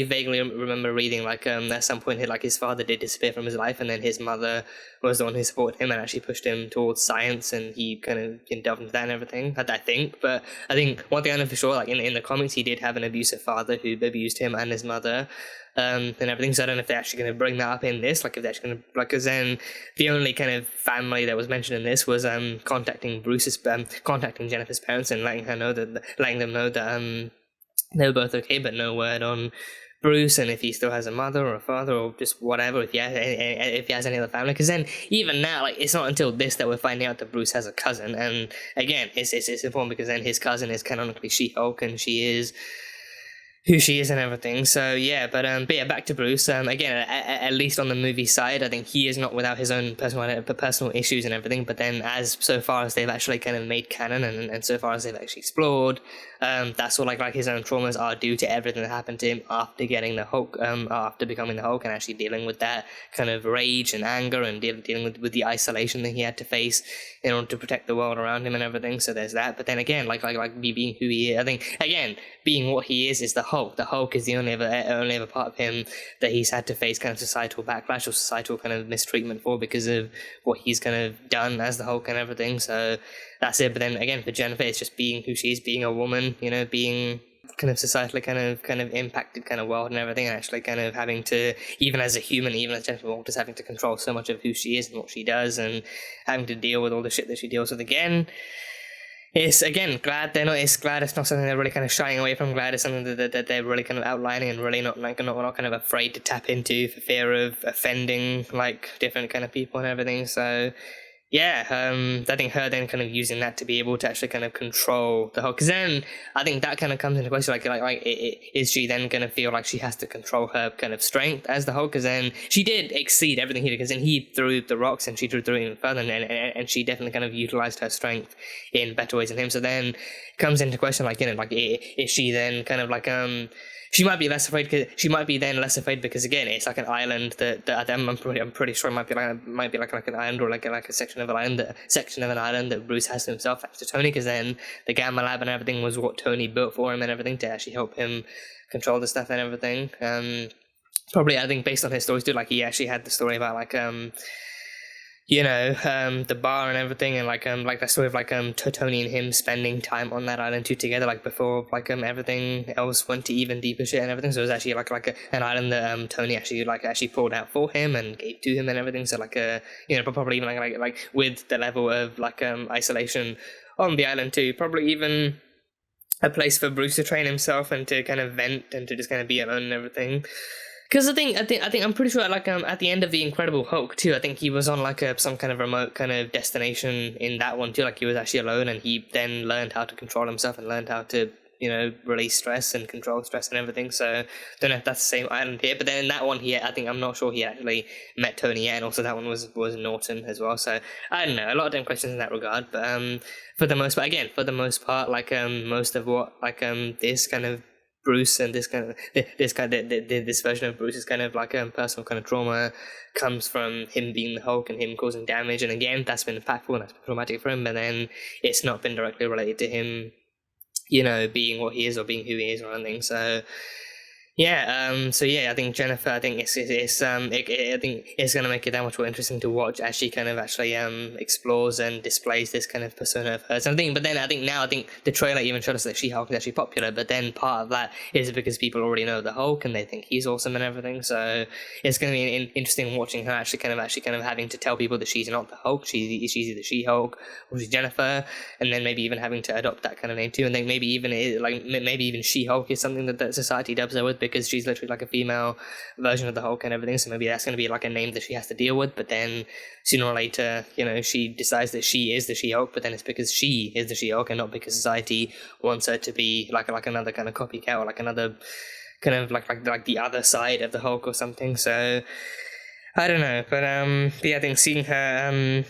vaguely remember reading like at some point his father did disappear from his life, and then his mother was the one who supported him and actually pushed him towards science, and he kind of delved into that and everything. I think, but I think one thing I know for sure, like in the comics, he did have an abusive father who abused him and his mother. And everything. So I don't know if they're actually going to bring that up in this, like if they're actually going to, like, because then the only kind of family that was mentioned in this was contacting Jennifer's parents and letting them know that they were both okay, but no word on Bruce and if he still has a mother or a father or just whatever, if he has any other family. Because then even now, like, it's not until this that we're finding out that Bruce has a cousin, and again, it's important because then his cousin is canonically She-Hulk and she is who she is and everything. So yeah, but yeah, back to Bruce. Again, at least on the movie side, I think he is not without his own personal issues and everything. But then, so far as they've actually kind of made canon, and so far as they've actually explored, that's what like his own traumas are due to everything that happened to him after getting the Hulk, after becoming the Hulk, and actually dealing with that kind of rage and anger and dealing with the isolation that he had to face in order to protect the world around him and everything. So there's that. But then again, like being who he is, I think again, being what he is the Hulk. The Hulk is the only other part of him that he's had to face kind of societal backlash or societal kind of mistreatment for because of what he's kind of done as the Hulk and everything. So that's it. But then again, for Jennifer, it's just being who she is, being a woman, you know, being kind of societally kind of impacted kind of world and everything, and actually kind of having to, even as a human, even as Jennifer Walters, having to control so much of who she is and what she does, and having to deal with all the shit that she deals with again. It's, again, glad it's not something they're really kind of shying away from. Glad it's something that they're really kind of outlining and really not kind of afraid to tap into for fear of offending like different kind of people and everything. So yeah, I think her then kind of using that to be able to actually kind of control the whole, because then I think that kind of comes into question, is she then going to feel like she has to control her kind of strength as the Hulk? Because then she did exceed everything he did, because then he threw the rocks and she threw even further, and she definitely kind of utilized her strength in better ways than him. So then it comes into question, is she then kind of she might be less afraid. She might be then less afraid because, again, it's like an island that I'm pretty sure it might be like an island, or like a section of an island that Bruce has to himself, thanks to Tony. Because then the Gamma Lab and everything was what Tony built for him and everything, to actually help him control the stuff and everything. Probably, I think, based on his stories too, he actually had the story about the bar and everything, and that story of Tony and him spending time on that island too together, before everything else went to even deeper shit and everything. So it was actually an island that Tony actually pulled out for him and gave to him and everything. So probably even with the level of isolation on the island too, probably even a place for Bruce to train himself and to kind of vent and to just kind of be alone and everything. Because I think I'm pretty sure at the end of the Incredible Hulk too, I think he was on some kind of remote kind of destination in that one too. He was actually alone, and he then learned how to control himself and learned how to release stress and control stress and everything. So don't know if that's the same island here, but then in that one here, I'm not sure he actually met Tony yet, and also that one was Norton as well. So I don't know, a lot of different questions in that regard, but for the most part, most of what this kind of Bruce and this version of Bruce's kind of personal kind of trauma comes from him being the Hulk and him causing damage, and again that's been impactful and that's been traumatic for him, but then it's not been directly related to him being what he is or being who he is or anything. So I think Jennifer, I think I think it's going to make it that much more interesting to watch as she kind of actually explores and displays this kind of persona of hers. And I think the trailer even showed us that She-Hulk is actually popular, but then part of that is because people already know the Hulk and they think he's awesome and everything. So it's going to be interesting watching her actually kind of having to tell people that she's not the Hulk, she's either She-Hulk or she's Jennifer, and then maybe even having to adopt that kind of name too. And then maybe even She-Hulk is something that society dubs her with, because she's literally a female version of the Hulk and everything, so maybe that's going to be a name that she has to deal with. But then sooner or later, she decides that she is the She-Hulk, but then it's because she is the She-Hulk and not because society wants her to be like another kind of copycat, or another kind of like the other side of the Hulk or something. So I don't know, but yeah, I think seeing her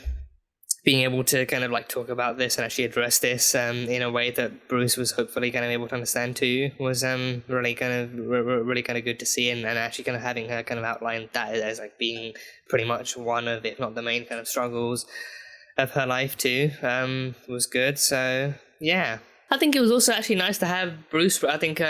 being able to kind of talk about this and actually address this in a way that Bruce was hopefully kind of able to understand too was really kind of good to see, and actually kind of having her kind of outline that as being pretty much one of, if not the main kind of struggles of her life too, was good. So yeah. I think it was also actually nice to have Bruce. I think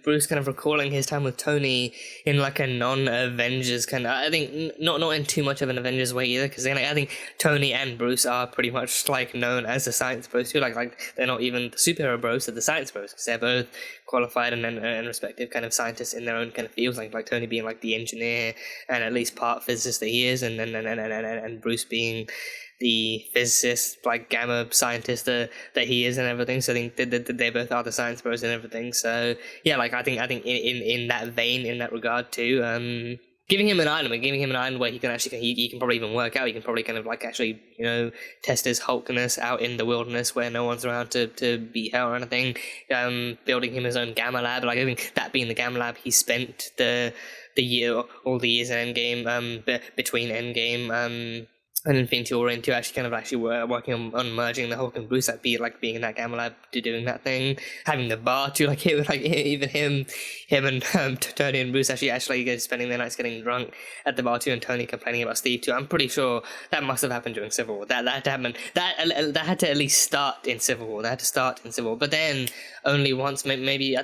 Bruce kind of recalling his time with Tony in a non-Avengers kind of. I think not in too much of an Avengers way either, because I think Tony and Bruce are pretty much known as the science bros too. They're not even the superhero bros, they're the science bros, because they're both qualified and respective kind of scientists in their own kind of fields. Like Tony being the engineer and at least part physicist that he is, and Bruce being the physicist, gamma scientist that he is and everything. So I think that they both are the science bros and everything. So yeah, I think in that vein, in that regard too, giving him an island where he can actually he can probably even work out. He can probably kind of actually test his Hulkness out in the wilderness where no one's around to beat her or anything. Building him his own Gamma Lab. I think that being the Gamma Lab, he spent all the years in Endgame, between Endgame and Infinity War into actually working on merging the Hulk and Bruce, being in that Gamma Lab to doing that thing, having the bar too, even him and Tony and Bruce actually spending their nights getting drunk at the bar too, and Tony complaining about Steve too. I'm pretty sure that must have happened during Civil War. That had to happen. That had to at least start in Civil War. But then only once, maybe.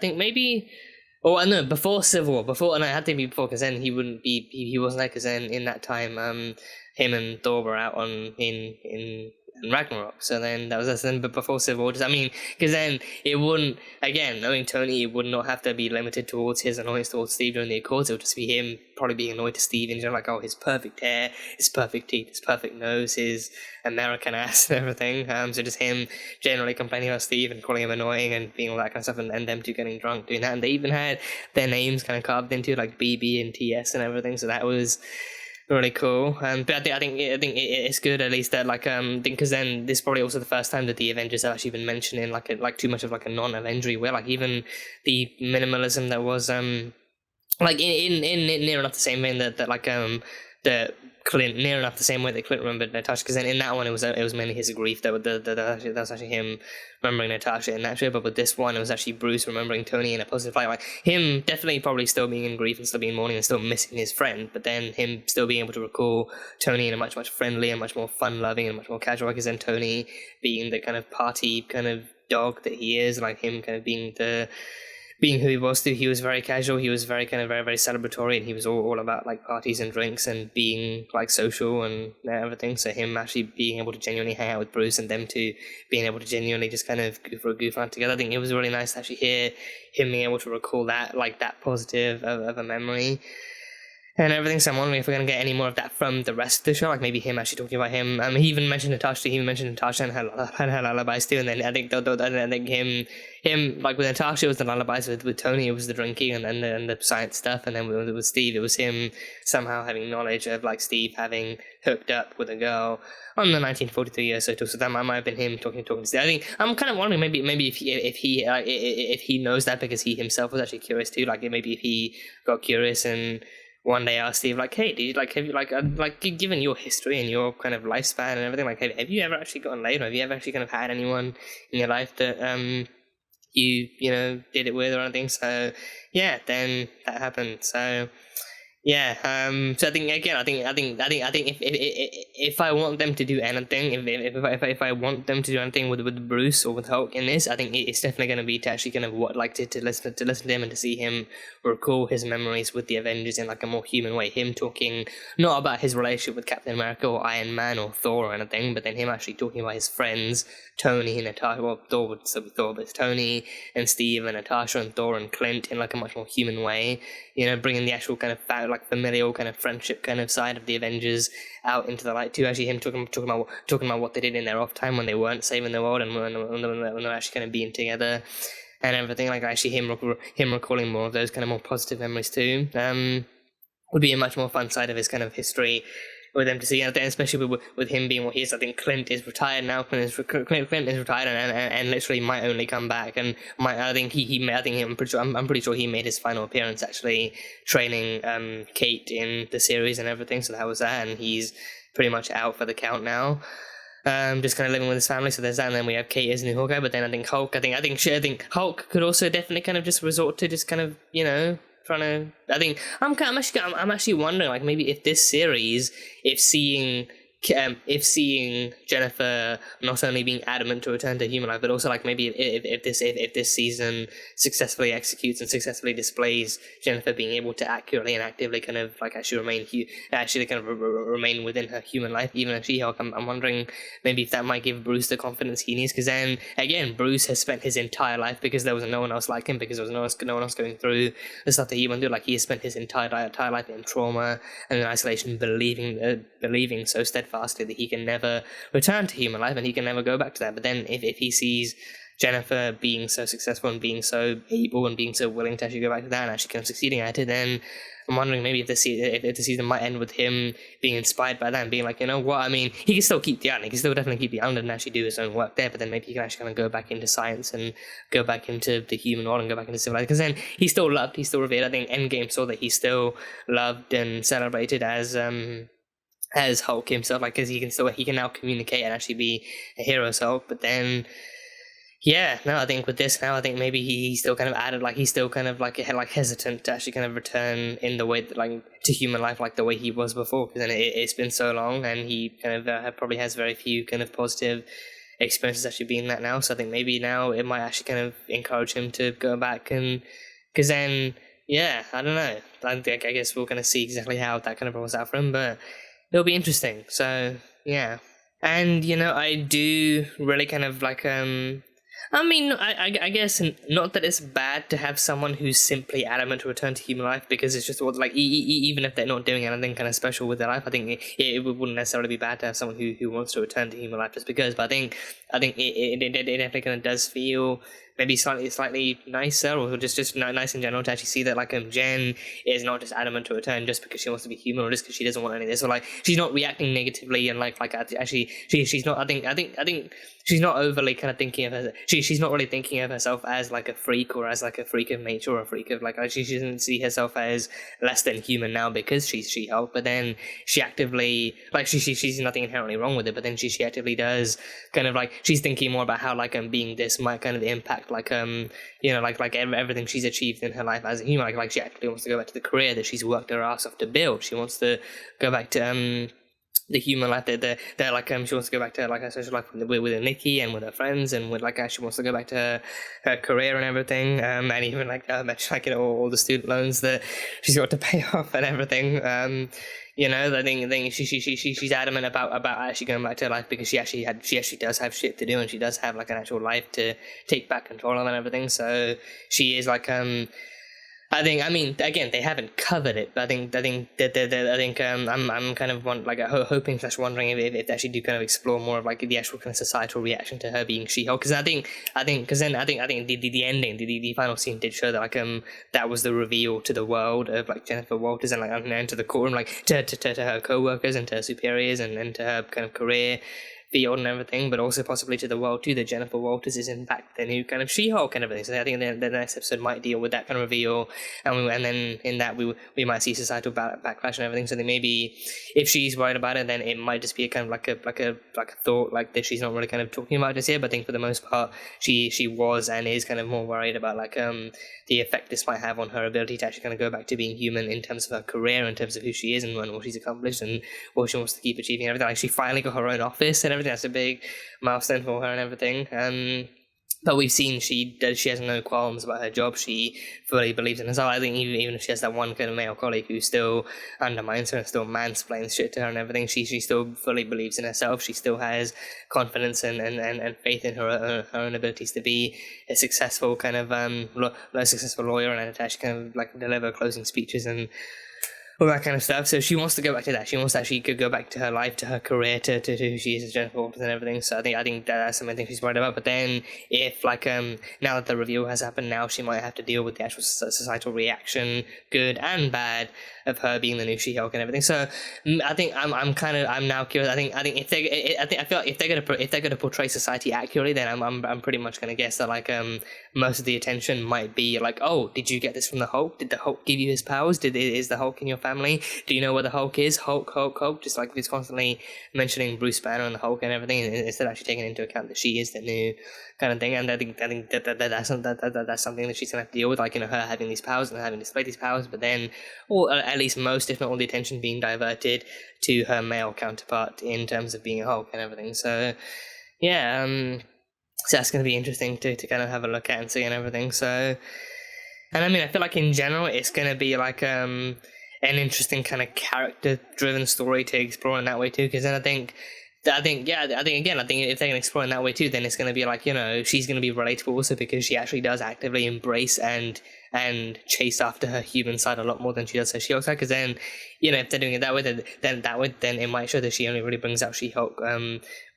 Oh no! Before Civil War, I had to be before, because then he wouldn't be. He wasn't there, because then in that time, him and Thor were out in Ragnarok. So then that's then, but before Civil War, I mean, because then it wouldn't, again, knowing Tony, it would not have to be limited towards his annoyance towards Steve during the Accords. It would just be him probably being annoyed to Steve and like, oh, his perfect hair, his perfect teeth, his perfect nose, his American ass and everything. So just him generally complaining about Steve and calling him annoying and being all that kind of stuff, and them two getting drunk doing that. And they even had their names kind of carved into like BB and TS and everything. So that was really cool. But I think it's good at least that because then this is probably also the first time that the Avengers have actually been mentioned in like too much of like a non-Avengery way. Like even the minimalism that was like in near enough the same vein that that Clint, near enough the same way that Clint remembered Natasha, because then in that one it was mainly his grief that was actually him remembering Natasha in that show, but with this one it was actually Bruce remembering Tony in a positive light, like him definitely probably still being in grief and still being in mourning and still missing his friend, but then him still being able to recall Tony in a much friendlier, much more fun-loving and much more casual, because then Tony being the kind of party kind of dog that he is, like him kind of being who he was too. He was very casual, he was very kind of very celebratory, and he was all about like parties and drinks and being like social and everything. So him actually being able to genuinely hang out with Bruce and them two being able to genuinely just kind of goof around together, I think it was really nice to actually hear him being able to recall that, like that positive of a memory and everything. So I'm wondering if we're going to get any more of that from the rest of the show, like maybe him actually talking about him. He even mentioned Natasha and her lullabies too, and then I think him like with Natasha it was the lullabies, with Tony it was the drinking and the science stuff, and then with Steve it was him somehow having knowledge of like Steve having hooked up with a girl on the 1943 year. So that might have been him talking to Steve. I think I'm kind of wondering maybe if he knows that because he himself was actually curious too, like maybe if he got curious and one day asked Steve, like, hey, dude, like, have you, like, given your history and your kind of lifespan and everything, like, have you ever actually gotten laid, or have you ever actually kind of had anyone in your life that, you know, did it with or anything? So, yeah, then that happened. So, yeah, so I think if I want them to do anything, if I want them to do anything with Bruce or with Hulk in this, I think it's definitely going to be to actually kind of to listen to him and to see him recall his memories with the Avengers in like a more human way. Him talking not about his relationship with Captain America or Iron Man or Thor or anything, but then him actually talking about his friends, Tony and Natasha. Well, Thor would still be Thor, but it's Tony and Steve and Natasha and Thor and Clint in like a much more human way. You know, bringing the actual kind of like familial kind of friendship kind of side of the Avengers out into the light too. Actually, him talking about what they did in their off time when they weren't saving the world and when they were actually kind of being together and everything. Like actually, him recalling more of those kind of more positive memories too. Would be a much more fun side of his kind of history with them to see, and especially with him being what he is. I think Clint is retired now. Clint is retired and literally might only come back. And I'm pretty sure he made his final appearance actually training Kate in the series and everything. So that was that, and he's pretty much out for the count now. Just kind of living with his family. So there's that, and then we have Kate as new Hawkeye. But then I think Hulk. I think Hulk could also definitely kind of just resort to just kind of, you know, trying to. I think I'm actually wondering, like, maybe if this series, if seeing Jennifer not only being adamant to return to human life, but also like maybe if this season successfully executes and successfully displays Jennifer being able to accurately and actively kind of like actually remain within her human life, even as She-Hulk, I'm wondering maybe if that might give Bruce the confidence he needs, because then again Bruce has spent his entire life, because there was no one else like him, because there was no one else going through the stuff that he went through. Like, he has spent his entire life in trauma and in isolation, believing so steadfastly that he can never return to human life and he can never go back to that. But then if he sees Jennifer being so successful and being so able and being so willing to actually go back to that and actually kind of succeeding at it, then I'm wondering maybe if the season might end with him being inspired by that and being like, you know what, I mean, he can still keep the island, he can still definitely keep the island and actually do his own work there, but then maybe he can actually kind of go back into science and go back into the human world and go back into civilization, because then he's still loved, he's still revered. I think Endgame saw that he's still loved and celebrated as Hulk himself, like, because he can now communicate and actually be a hero's Hulk. But then, yeah, no, I think with this now, I think maybe he's still kind of added, like, he's still kind of like hesitant to actually kind of return in the way that, like, to human life, like the way he was before, because then it's been so long, and he kind of probably has very few kind of positive experiences actually being that now. So I think maybe now it might actually kind of encourage him to go back, and because then, yeah, I don't know, I guess we're going to see exactly how that kind of rolls out for him, but it'll be interesting. So, yeah. And, I do really kind of like, I mean, I guess not that it's bad to have someone who's simply adamant to return to human life, because it's just like, even if they're not doing anything kind of special with their life, I think it wouldn't necessarily be bad to have someone who wants to return to human life just because. But I think it definitely kind of does feel maybe slightly nicer, or just nice in general, to actually see that like Jen is not just adamant to return just because she wants to be human, or just because she doesn't want any of this, or like she's not reacting negatively, and like actually she's not. I think she's not overly kind of thinking of her. She's not really thinking of herself as like a freak, or as like a freak of nature, or a freak of like she doesn't see herself as less than human now because she's She-Hulk. But then she actively, like, she's nothing inherently wrong with it, but then she actively does kind of like, she's thinking more about how like being this might kind of impact like like everything she's achieved in her life as a human. Like she actually wants to go back to the career that she's worked her ass off to build. She wants to go back to the human life that they're like she wants to go back to like her social life with Nikki and with her friends, and with like she wants to go back to her career and everything, and even like all the student loans that she's got to pay off and everything. The thing she's adamant about actually going back to her life, because she actually does have shit to do, and she does have like an actual life to take back control of and everything. So she is like I mean, again, they haven't covered it, but I think I'm kind of hoping / wondering if they actually do kind of explore more of like the actual kind of societal reaction to her being She-Hulk, because I think the ending, the final scene did show that like that was the reveal to the world of like Jennifer Walters, and like and to the courtroom, like to her co-workers and to her superiors, and to her kind of career field and everything, but also possibly to the world too, that Jennifer Walters is in fact the new kind of She-Hulk and everything. So I think the next episode might deal with that kind of reveal, and then in that we might see societal backlash and everything. So then maybe if she's worried about it, then it might just be a kind of like a thought like that she's not really kind of talking about just yet. But I think for the most part she was and is kind of more worried about like the effect this might have on her ability to actually kind of go back to being human in terms of her career, in terms of who she is and what she's accomplished and what she wants to keep achieving and everything. Like she finally got her own office and everything. That's a big milestone for her and everything. But we've seen she has no qualms about her job. She fully believes in herself. I think even if she has that one kind of male colleague who still undermines her and still mansplains shit to her and everything, she still fully believes in herself. She still has confidence and faith in her own abilities to be a successful kind of successful lawyer, and to actually kind of like deliver closing speeches and all that kind of stuff. So she wants to go back to that. She wants to actually go back to her life, to her career, to who she is as Jennifer Walters and everything. So I think that's something I think she's worried about. But then if like now that the reveal has happened, now she might have to deal with the actual societal reaction, good and bad, of her being the new She-Hulk and everything. So I think I'm now curious. I feel like if they're gonna portray society accurately, then I'm pretty much gonna guess that like most of the attention might be like, oh, did you get this from the Hulk? Did the Hulk give you his powers? Is the Hulk in your family? Do you know what the Hulk is? Hulk. Just like it's constantly mentioning Bruce Banner and the Hulk and everything, instead of actually taking into account that she is the new kind of thing. And I think that's something that she's gonna have to deal with, like, her having these powers and having displayed these powers, but then, or at least most, if not all, the attention being diverted to her male counterpart in terms of being a Hulk and everything. So yeah, so that's going to be interesting to kind of have a look at and see and everything. So, and I mean, I feel like in general it's going to be like an interesting kind of character-driven story to explore in that way too, because then I think if they can explore in that way too, then it's going to be like, she's going to be relatable also, because she actually does actively embrace and chase after her human side a lot more than she does her She-Hulk side. Because then, if they're doing it that way, then it might show that she only really brings out She-Hulk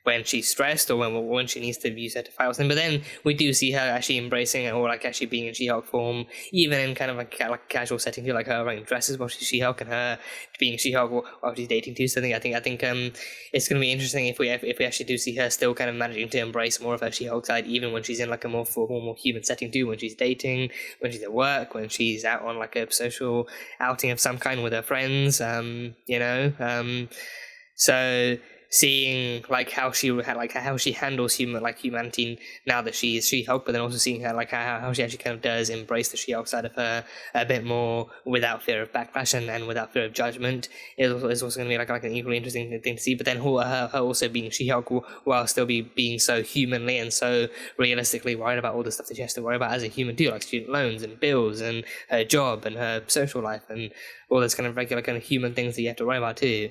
when she's stressed, or when she needs to use her to fight something. But then we do see her actually embracing it, or like actually being in She-Hulk form, even in kind of like a casual setting too, like her wearing dresses while she's She-Hulk, and her being She-Hulk while she's dating too. So I think it's going to be interesting if we actually do see her still kind of managing to embrace more of her She-Hulk side, even when she's in like a more formal, more human setting too, when she's dating, when she's at work, when she's out on like a social outing of some kind with her friends, so seeing like how she handles humanity now that she is She-Hulk, but then also seeing her like how she actually kind of does embrace the She-Hulk side of her a bit more without fear of backlash and without fear of judgment is also going to be like an equally interesting thing to see. But then her also being She-Hulk while still being so humanly and so realistically worried about all the stuff that she has to worry about as a human too, like student loans and bills and her job and her social life and all those kind of regular kind of human things that you have to worry about too.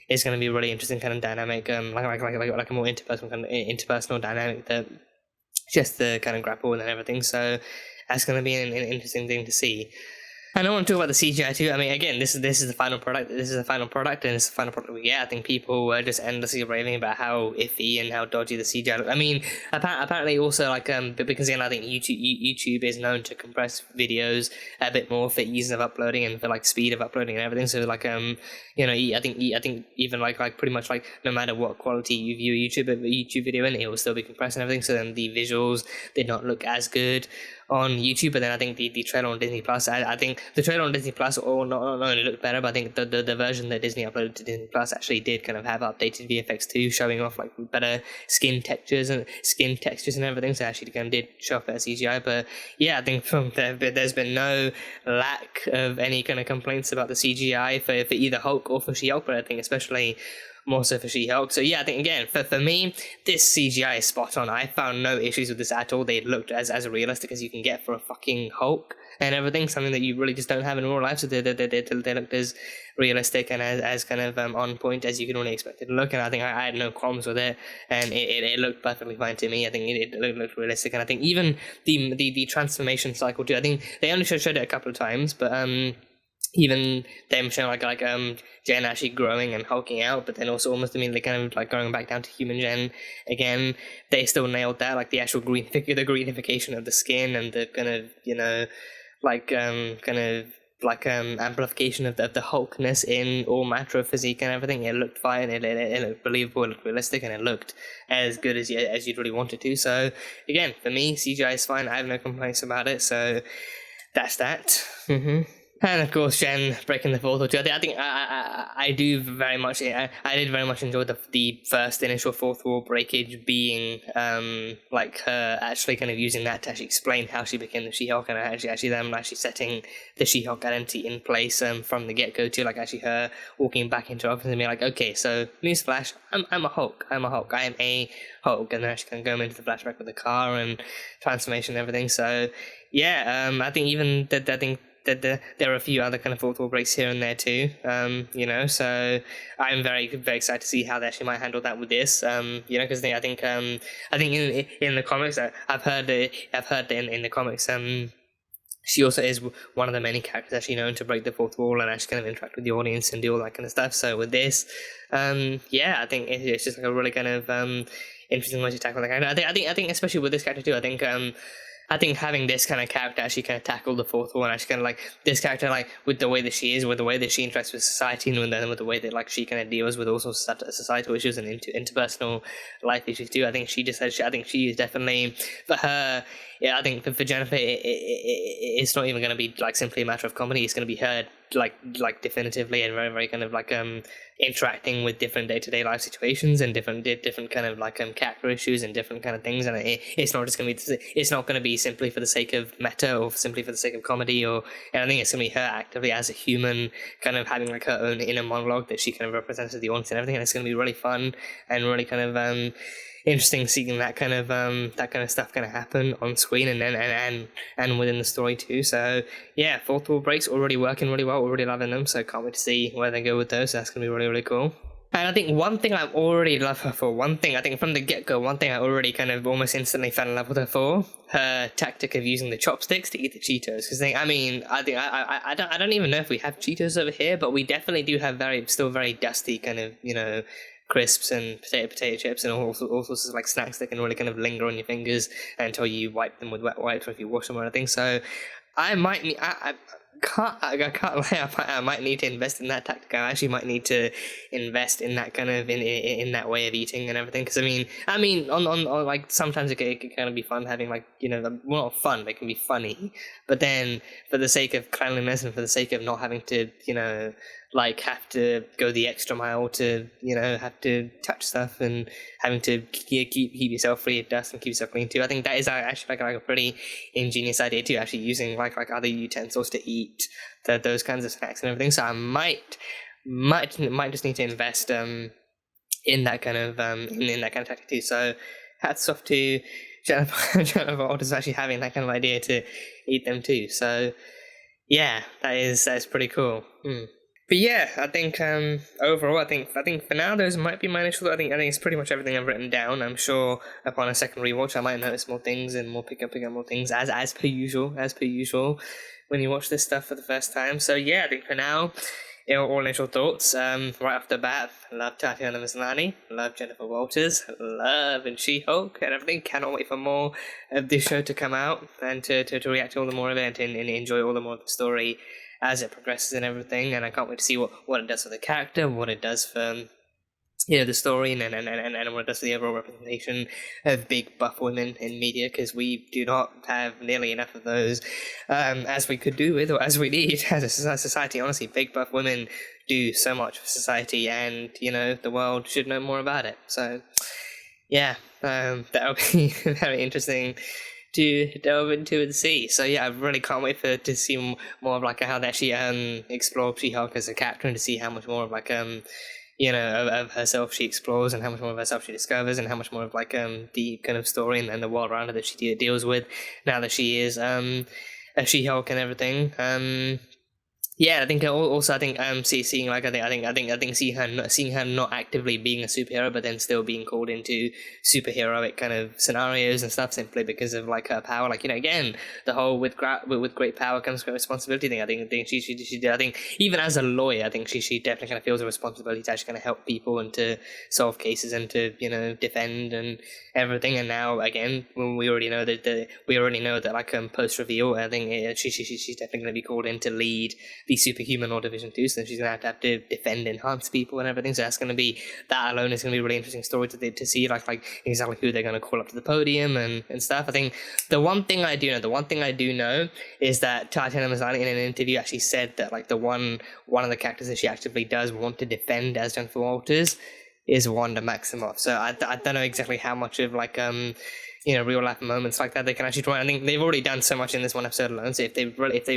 is going to be really interesting kind of dynamic, like a more interpersonal dynamic that just the kind of grapple and everything. So that's going to be an interesting thing to see. And I want to talk about the CGI too. I mean, again, this is the final product. This is the final product, and it's the final product we get. I think people were just endlessly raving about how iffy and how dodgy the CGI looked. I mean, apparently also because again, I think YouTube is known to compress videos a bit more for ease of uploading and for speed of uploading and everything. So I think even pretty much no matter what quality you view a YouTube video in, it will still be compressed and everything. So then the visuals did not look as good on YouTube, but then I think the trailer on Disney Plus, I think the trailer on Disney Plus not only looked better, but I think the version that Disney uploaded to Disney Plus actually did kind of have updated VFX too, showing off better skin textures and everything. So actually kind of did show off better CGI. But yeah, I think there's been no lack of any kind of complaints about the CGI for either Hulk or for She-Hulk, but I think especially more so for She-Hulk. So yeah, I think again, for me, this CGI is spot on. I found no issues with this at all. They looked as realistic as you can get for a fucking Hulk and everything, something that you really just don't have in real life. So they looked as realistic and as kind of on point as you can only expect it to look. And I think I had no qualms with it, and it looked perfectly fine to me. I think it looked realistic, and I think even the transformation cycle too. I think they only showed it a couple of times, but even them showing Jen actually growing and hulking out, but then also almost immediately kind of going back down to human Jen again, they still nailed that, the actual the greenification of the skin and the kind of amplification of the Hulkness in all matter of physique and everything. It looked fine, it looked believable, it looked realistic, and it looked as good as you'd really want it to. So again, for me, CGI is fine. I have no complaints about it. So that's that. And of course, Jen breaking the fourth wall too. I think I did very much enjoy the first initial fourth wall breakage being her actually kind of using that to actually explain how she became the She-Hulk, and actually them setting the She-Hulk identity in place from the get-go too. Actually her walking back into her office and being okay, so newsflash, I'm a Hulk. I am a Hulk, and then actually kind of going into the flashback with the car and transformation and everything. So yeah, I think even that there are a few other kind of fourth wall breaks here and there too, so I'm very, very excited to see how they actually might handle that with this, because I think in the comics, I've heard in the comics, she also is one of the many characters actually known to break the fourth wall and actually kind of interact with the audience and do all that kind of stuff. So with this, I think it's just a really kind of interesting way to tackle that character. I think especially with this character too, I think having this kind of character actually kind of tackle the fourth wall, and actually kind of this character, with the way that she is, with the way that she interacts with society, and with the way that she kind of deals with all sorts of societal issues and interpersonal life issues too. I think she is definitely, for her, I think for Jennifer, it's not even going to be simply a matter of comedy. It's going to be her definitively and very, very kind of interacting with different day-to-day life situations and different kind of character issues and different kind of things, and it's not just going to be, it's not going to be simply for the sake of meta or simply for the sake of comedy, and I think it's going to be her actively as a human kind of having her own inner monologue that she kind of represents to the audience and everything, and it's going to be really fun and really kind of interesting seeing that kind of stuff kind of happen on screen and within the story too. So yeah, fourth wall breaks already working really well, already loving them, so can't wait to see where they go with those. So that's gonna be really, really cool. And I think one thing I've already loved her for, one thing I think from the get-go, one thing I already kind of almost instantly fell in love with her for, her tactic of using the chopsticks to eat the Cheetos. Because I don't even know if we have Cheetos over here, but we definitely do have still very dusty kind of, crisps and potato chips and all sorts of snacks that can really kind of linger on your fingers until you wipe them with wet wipes or if you wash them or anything. So I might need, I can't lie, I might need to invest in that tactic. I actually might need to invest in that kind of in that way of eating and everything. Because I mean, on sometimes it can kind of be fun having well, not fun, but it can be funny. But then for the sake of cleanliness and for the sake of not having to have to go the extra mile to have to touch stuff and having to keep yourself free of dust and keep yourself clean too. I think that is actually a pretty ingenious idea too, actually using other utensils to eat those kinds of snacks and everything. So I might just need to invest in that kind of in that kind of tactic too. So hats off to Jennifer Walters actually having that kind of idea to eat them too. So yeah, that's pretty cool. But yeah, I think overall, I think for now those might be my initial. I think it's pretty much everything I've written down. I'm sure upon a second rewatch, I might notice more things and more pick up more things as per usual when you watch this stuff for the first time. So yeah, I think for now, all initial thoughts. Right off the bat, love Tatiana Maslany, love Jennifer Walters, love and She-Hulk and everything. Cannot wait for more of this show to come out and to react to all the more of it and enjoy all the more of the story as it progresses and everything. And I can't wait to see what it does for the character, what it does for the story, and what it does for the overall representation of big buff women in media, because we do not have nearly enough of those as we could do with, or as we need as a society. Honestly, big buff women do so much for society, and the world should know more about it. So yeah, that'll be very interesting to delve into and see. So yeah, I really can't wait to see more of like how they actually explore She-Hulk as a character, and to see how much more of like of herself she explores, and how much more of herself she discovers, and how much more of like the kind of story and the world around her that she deals with now that she is a She-Hulk and everything. Yeah, I think also seeing like seeing her not actively being a superhero, but then still being called into superheroic kind of scenarios and stuff, simply because of like her power. Like again, the whole with great power comes great responsibility thing. I think I think even as a lawyer, I think she definitely kind of feels a responsibility to actually kind of help people and to solve cases and to defend and everything. And now again, we already know that like post reveal, I think she's definitely going to be called in to lead the Superhuman Law Division 2, so she's going to have to defend enhanced people and everything. So that alone is going to be a really interesting story to see like exactly who they're going to call up to the podium and stuff. I think the one thing I do know is that Tatiana Maslany in an interview actually said that like one of the characters that she actively does want to defend as Jennifer Walters is Wanda Maximoff. So I don't know exactly how much of like real life moments like that they can actually try. I think they've already done so much in this one episode alone. So if they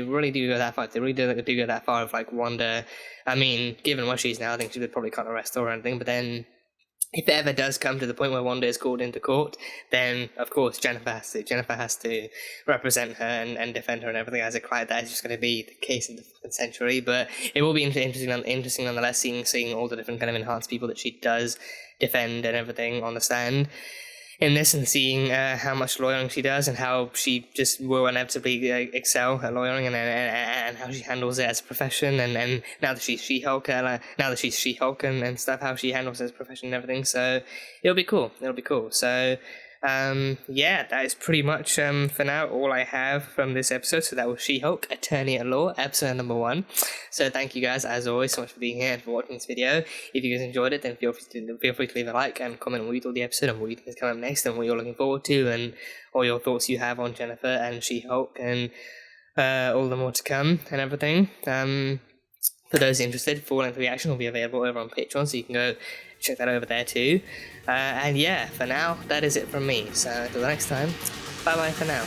really do go that far, if they really do go that far of like Wanda, I mean, given what she's now, I think she would probably can't arrest her or anything. But then, if it ever does come to the point where Wanda is called into court, then of course Jennifer has to represent her and defend her and everything as a client. That is just going to be the case of the fucking century. But it will be interesting nonetheless, seeing all the different kind of enhanced people that she does defend and everything on the stand in this, and seeing how much lawyering she does and how she just will inevitably excel at lawyering and how she handles it as a profession, and now that she's She-Hulk, and stuff, how she handles it as a profession and everything. So it'll be cool. So yeah, that is pretty much for now all I have from this episode. So that was She-Hulk, Attorney at Law, episode number 1. So thank you guys as always so much for being here and for watching this video. If you guys enjoyed it, then feel free to leave a like and comment on what you thought of the episode and what you think is coming up next and what you're looking forward to, and all your thoughts you have on Jennifer and She-Hulk and all the more to come and everything. For those interested, full-length reaction will be available over on Patreon, so you can go check that over there too. And yeah, for now, that is it from me. So until next time, bye bye for now.